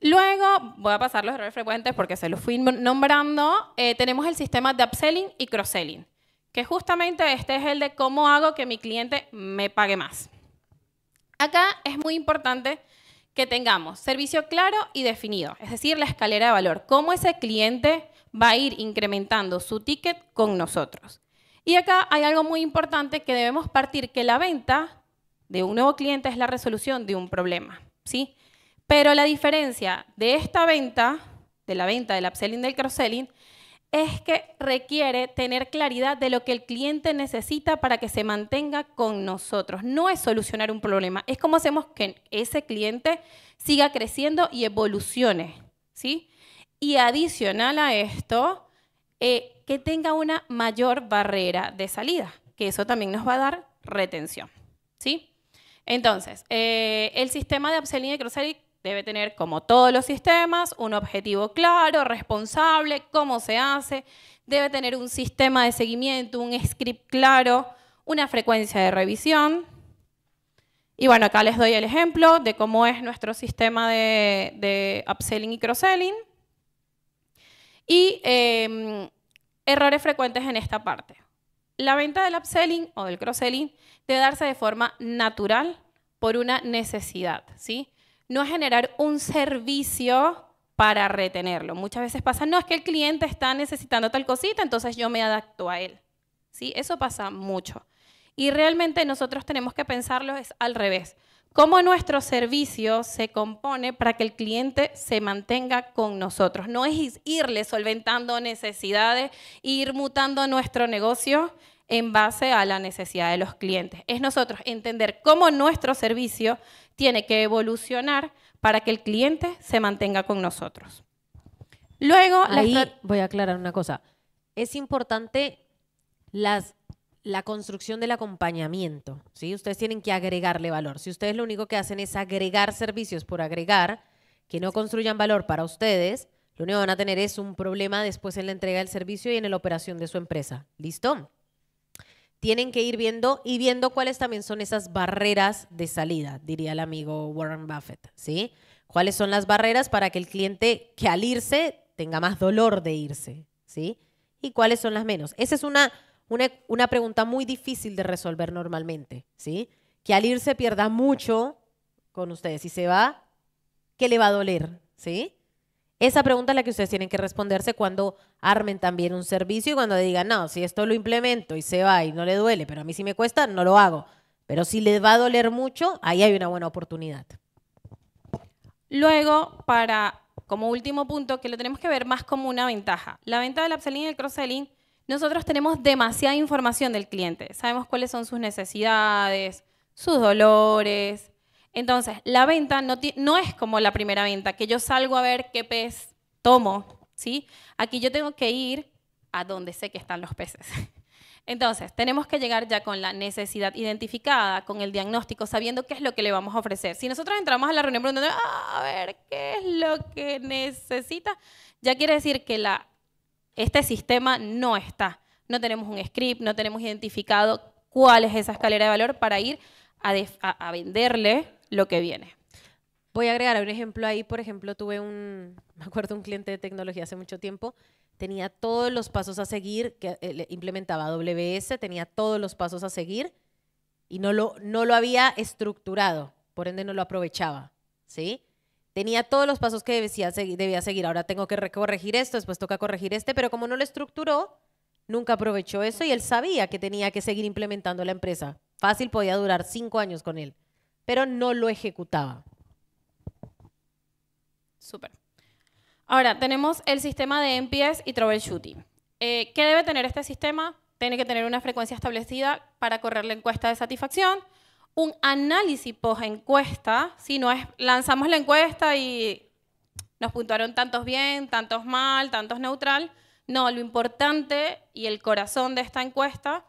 Luego, voy a pasar los errores frecuentes porque se los fui nombrando, tenemos el sistema de upselling y cross-selling, que justamente este es el de cómo hago que mi cliente me pague más. Acá es muy importante que tengamos servicio claro y definido, es decir, la escalera de valor, cómo ese cliente va a ir incrementando su ticket con nosotros. Y acá hay algo muy importante que debemos partir, que la venta de un nuevo cliente es la resolución de un problema, ¿sí? Pero la diferencia de esta venta, de la venta del upselling del cross-selling, es que requiere tener claridad de lo que el cliente necesita para que se mantenga con nosotros. No es solucionar un problema, es cómo hacemos que ese cliente siga creciendo y evolucione, ¿sí? Y adicional a esto, que tenga una mayor barrera de salida, que eso también nos va a dar retención, ¿sí? Entonces, el sistema de upselling y cross-selling debe tener, como todos los sistemas, un objetivo claro, responsable, cómo se hace. Debe tener un sistema de seguimiento, un script claro, una frecuencia de revisión. Y bueno, acá les doy el ejemplo de cómo es nuestro sistema de upselling y cross-selling. Y errores frecuentes en esta parte. La venta del upselling o del cross-selling debe darse de forma natural por una necesidad, ¿sí? No generar un servicio para retenerlo. Muchas veces pasa, no, es que el cliente está necesitando tal cosita, entonces yo me adapto a él. ¿Sí? Eso pasa mucho. Y realmente nosotros tenemos que pensarlo es al revés. ¿Cómo nuestro servicio se compone para que el cliente se mantenga con nosotros? No es irle solventando necesidades, ir mutando nuestro negocio en base a la necesidad de los clientes. Es nosotros entender cómo nuestro servicio tiene que evolucionar para que el cliente se mantenga con nosotros. Luego, ahí voy a aclarar una cosa. Es importante la construcción del acompañamiento, ¿sí? Ustedes tienen que agregarle valor. Si ustedes lo único que hacen es agregar servicios por agregar, que no construyan valor para ustedes, lo único que van a tener es un problema después en la entrega del servicio y en la operación de su empresa. ¿Listo? Tienen que ir viendo cuáles también son esas barreras de salida, diría el amigo Warren Buffett, ¿sí? ¿Cuáles son las barreras para que el cliente que al irse tenga más dolor de irse, ¿sí? ¿Y cuáles son las menos? Esa es una pregunta muy difícil de resolver normalmente, ¿sí? Que al irse pierda mucho con ustedes. Si se va, ¿qué le va a doler, ¿sí? Esa pregunta es la que ustedes tienen que responderse cuando armen también un servicio y cuando digan, no, si esto lo implemento y se va y no le duele, pero a mí sí me cuesta, no lo hago. Pero si le va a doler mucho, ahí hay una buena oportunidad. Luego, como último punto, que lo tenemos que ver más como una ventaja. La venta del upselling y el cross-selling, nosotros tenemos demasiada información del cliente. Sabemos cuáles son sus necesidades, sus dolores. Entonces, la venta no es como la primera venta, que yo salgo a ver qué pez tomo, ¿sí? Aquí yo tengo que ir a donde sé que están los peces. Entonces, tenemos que llegar ya con la necesidad identificada, con el diagnóstico, sabiendo qué es lo que le vamos a ofrecer. Si nosotros entramos a la reunión preguntando, a ver, ¿qué es lo que necesita? Ya quiere decir que este sistema no está. No tenemos un script, no tenemos identificado cuál es esa escalera de valor para ir a venderle lo que viene. Voy a agregar un ejemplo ahí. Por ejemplo, me acuerdo un cliente de tecnología hace mucho tiempo tenía todos los pasos a seguir, que implementaba AWS, tenía todos los pasos a seguir y no lo había estructurado, por ende no lo aprovechaba, ¿sí? Tenía todos los pasos que debía seguir. Ahora tengo que corregir esto, después toca corregir pero como no lo estructuró, nunca aprovechó eso y él sabía que tenía que seguir implementando la empresa. Fácil, podía durar 5 años con él, pero no lo ejecutaba. Súper. Ahora, tenemos el sistema de NPS y Troubleshooting. ¿Qué debe tener este sistema? Tiene que tener una frecuencia establecida para correr la encuesta de satisfacción, un análisis post-encuesta, si no es lanzamos la encuesta y nos puntuaron tantos bien, tantos mal, tantos neutral. No, lo importante y el corazón de esta encuesta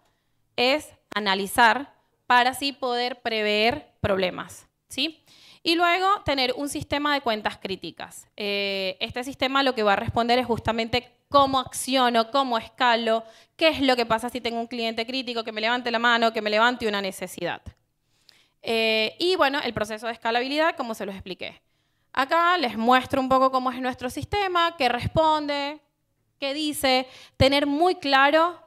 es analizar para así poder prever problemas, ¿sí? Y luego tener un sistema de cuentas críticas. Este sistema lo que va a responder es justamente cómo acciono, cómo escalo, qué es lo que pasa si tengo un cliente crítico que me levante la mano, que me levante una necesidad. Y bueno, el proceso de escalabilidad, como se los expliqué. Acá les muestro un poco cómo es nuestro sistema, qué responde, qué dice, tener muy claro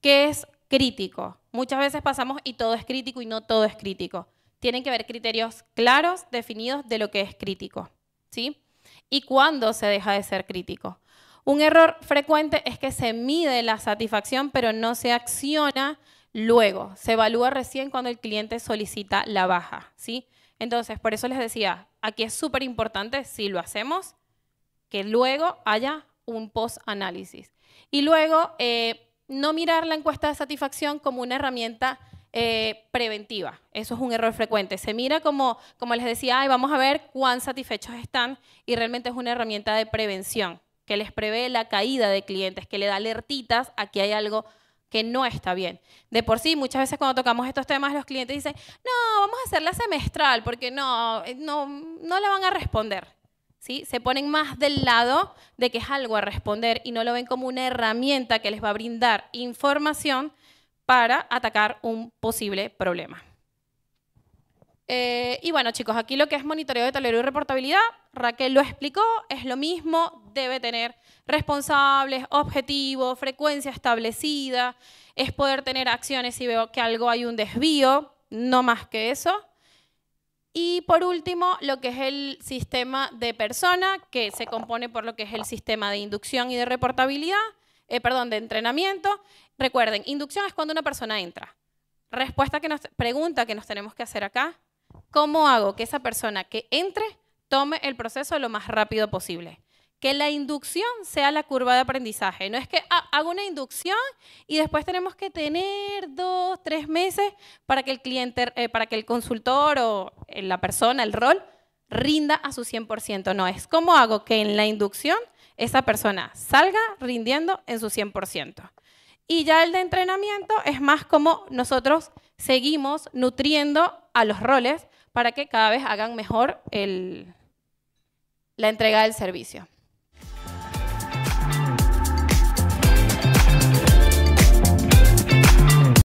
qué es crítico. Muchas veces pasamos y todo es crítico y no todo es crítico. Tienen que haber criterios claros, definidos de lo que es crítico, ¿sí? Y cuándo se deja de ser crítico. Un error frecuente es que se mide la satisfacción, pero no se acciona luego. Se evalúa recién cuando el cliente solicita la baja, ¿sí? Entonces, por eso les decía, aquí es súper importante, si lo hacemos, que luego haya un post-análisis. Y luego, no mirar la encuesta de satisfacción como una herramienta preventiva. Eso es un error frecuente. Se mira como les decía, ay, vamos a ver cuán satisfechos están, y realmente es una herramienta de prevención que les prevé la caída de clientes, que le da alertitas a que hay algo que no está bien. De por sí, muchas veces cuando tocamos estos temas, los clientes dicen, no, vamos a hacerla semestral porque no la van a responder, ¿sí? Se ponen más del lado de que es algo a responder y no lo ven como una herramienta que les va a brindar información para atacar un posible problema. Y bueno, chicos, aquí lo que es monitoreo de tablero y reportabilidad, Raquel lo explicó, es lo mismo, debe tener responsables, objetivos, frecuencia establecida, es poder tener acciones si veo que algo hay un desvío, no más que eso. Y por último, lo que es el sistema de persona, que se compone por lo que es el sistema de inducción y de reportabilidad, de entrenamiento. Recuerden, inducción es cuando una persona entra. Pregunta que nos tenemos que hacer acá, ¿cómo hago que esa persona que entre tome el proceso lo más rápido posible? Que la inducción sea la curva de aprendizaje. No es que hago una inducción y después tenemos que tener 2, 3 meses para que el cliente, para que el consultor o la persona, el rol, rinda a su 100%. No, es cómo hago que en la inducción esa persona salga rindiendo en su 100%. Y ya el de entrenamiento es más como nosotros seguimos nutriendo a los roles para que cada vez hagan mejor la entrega del servicio.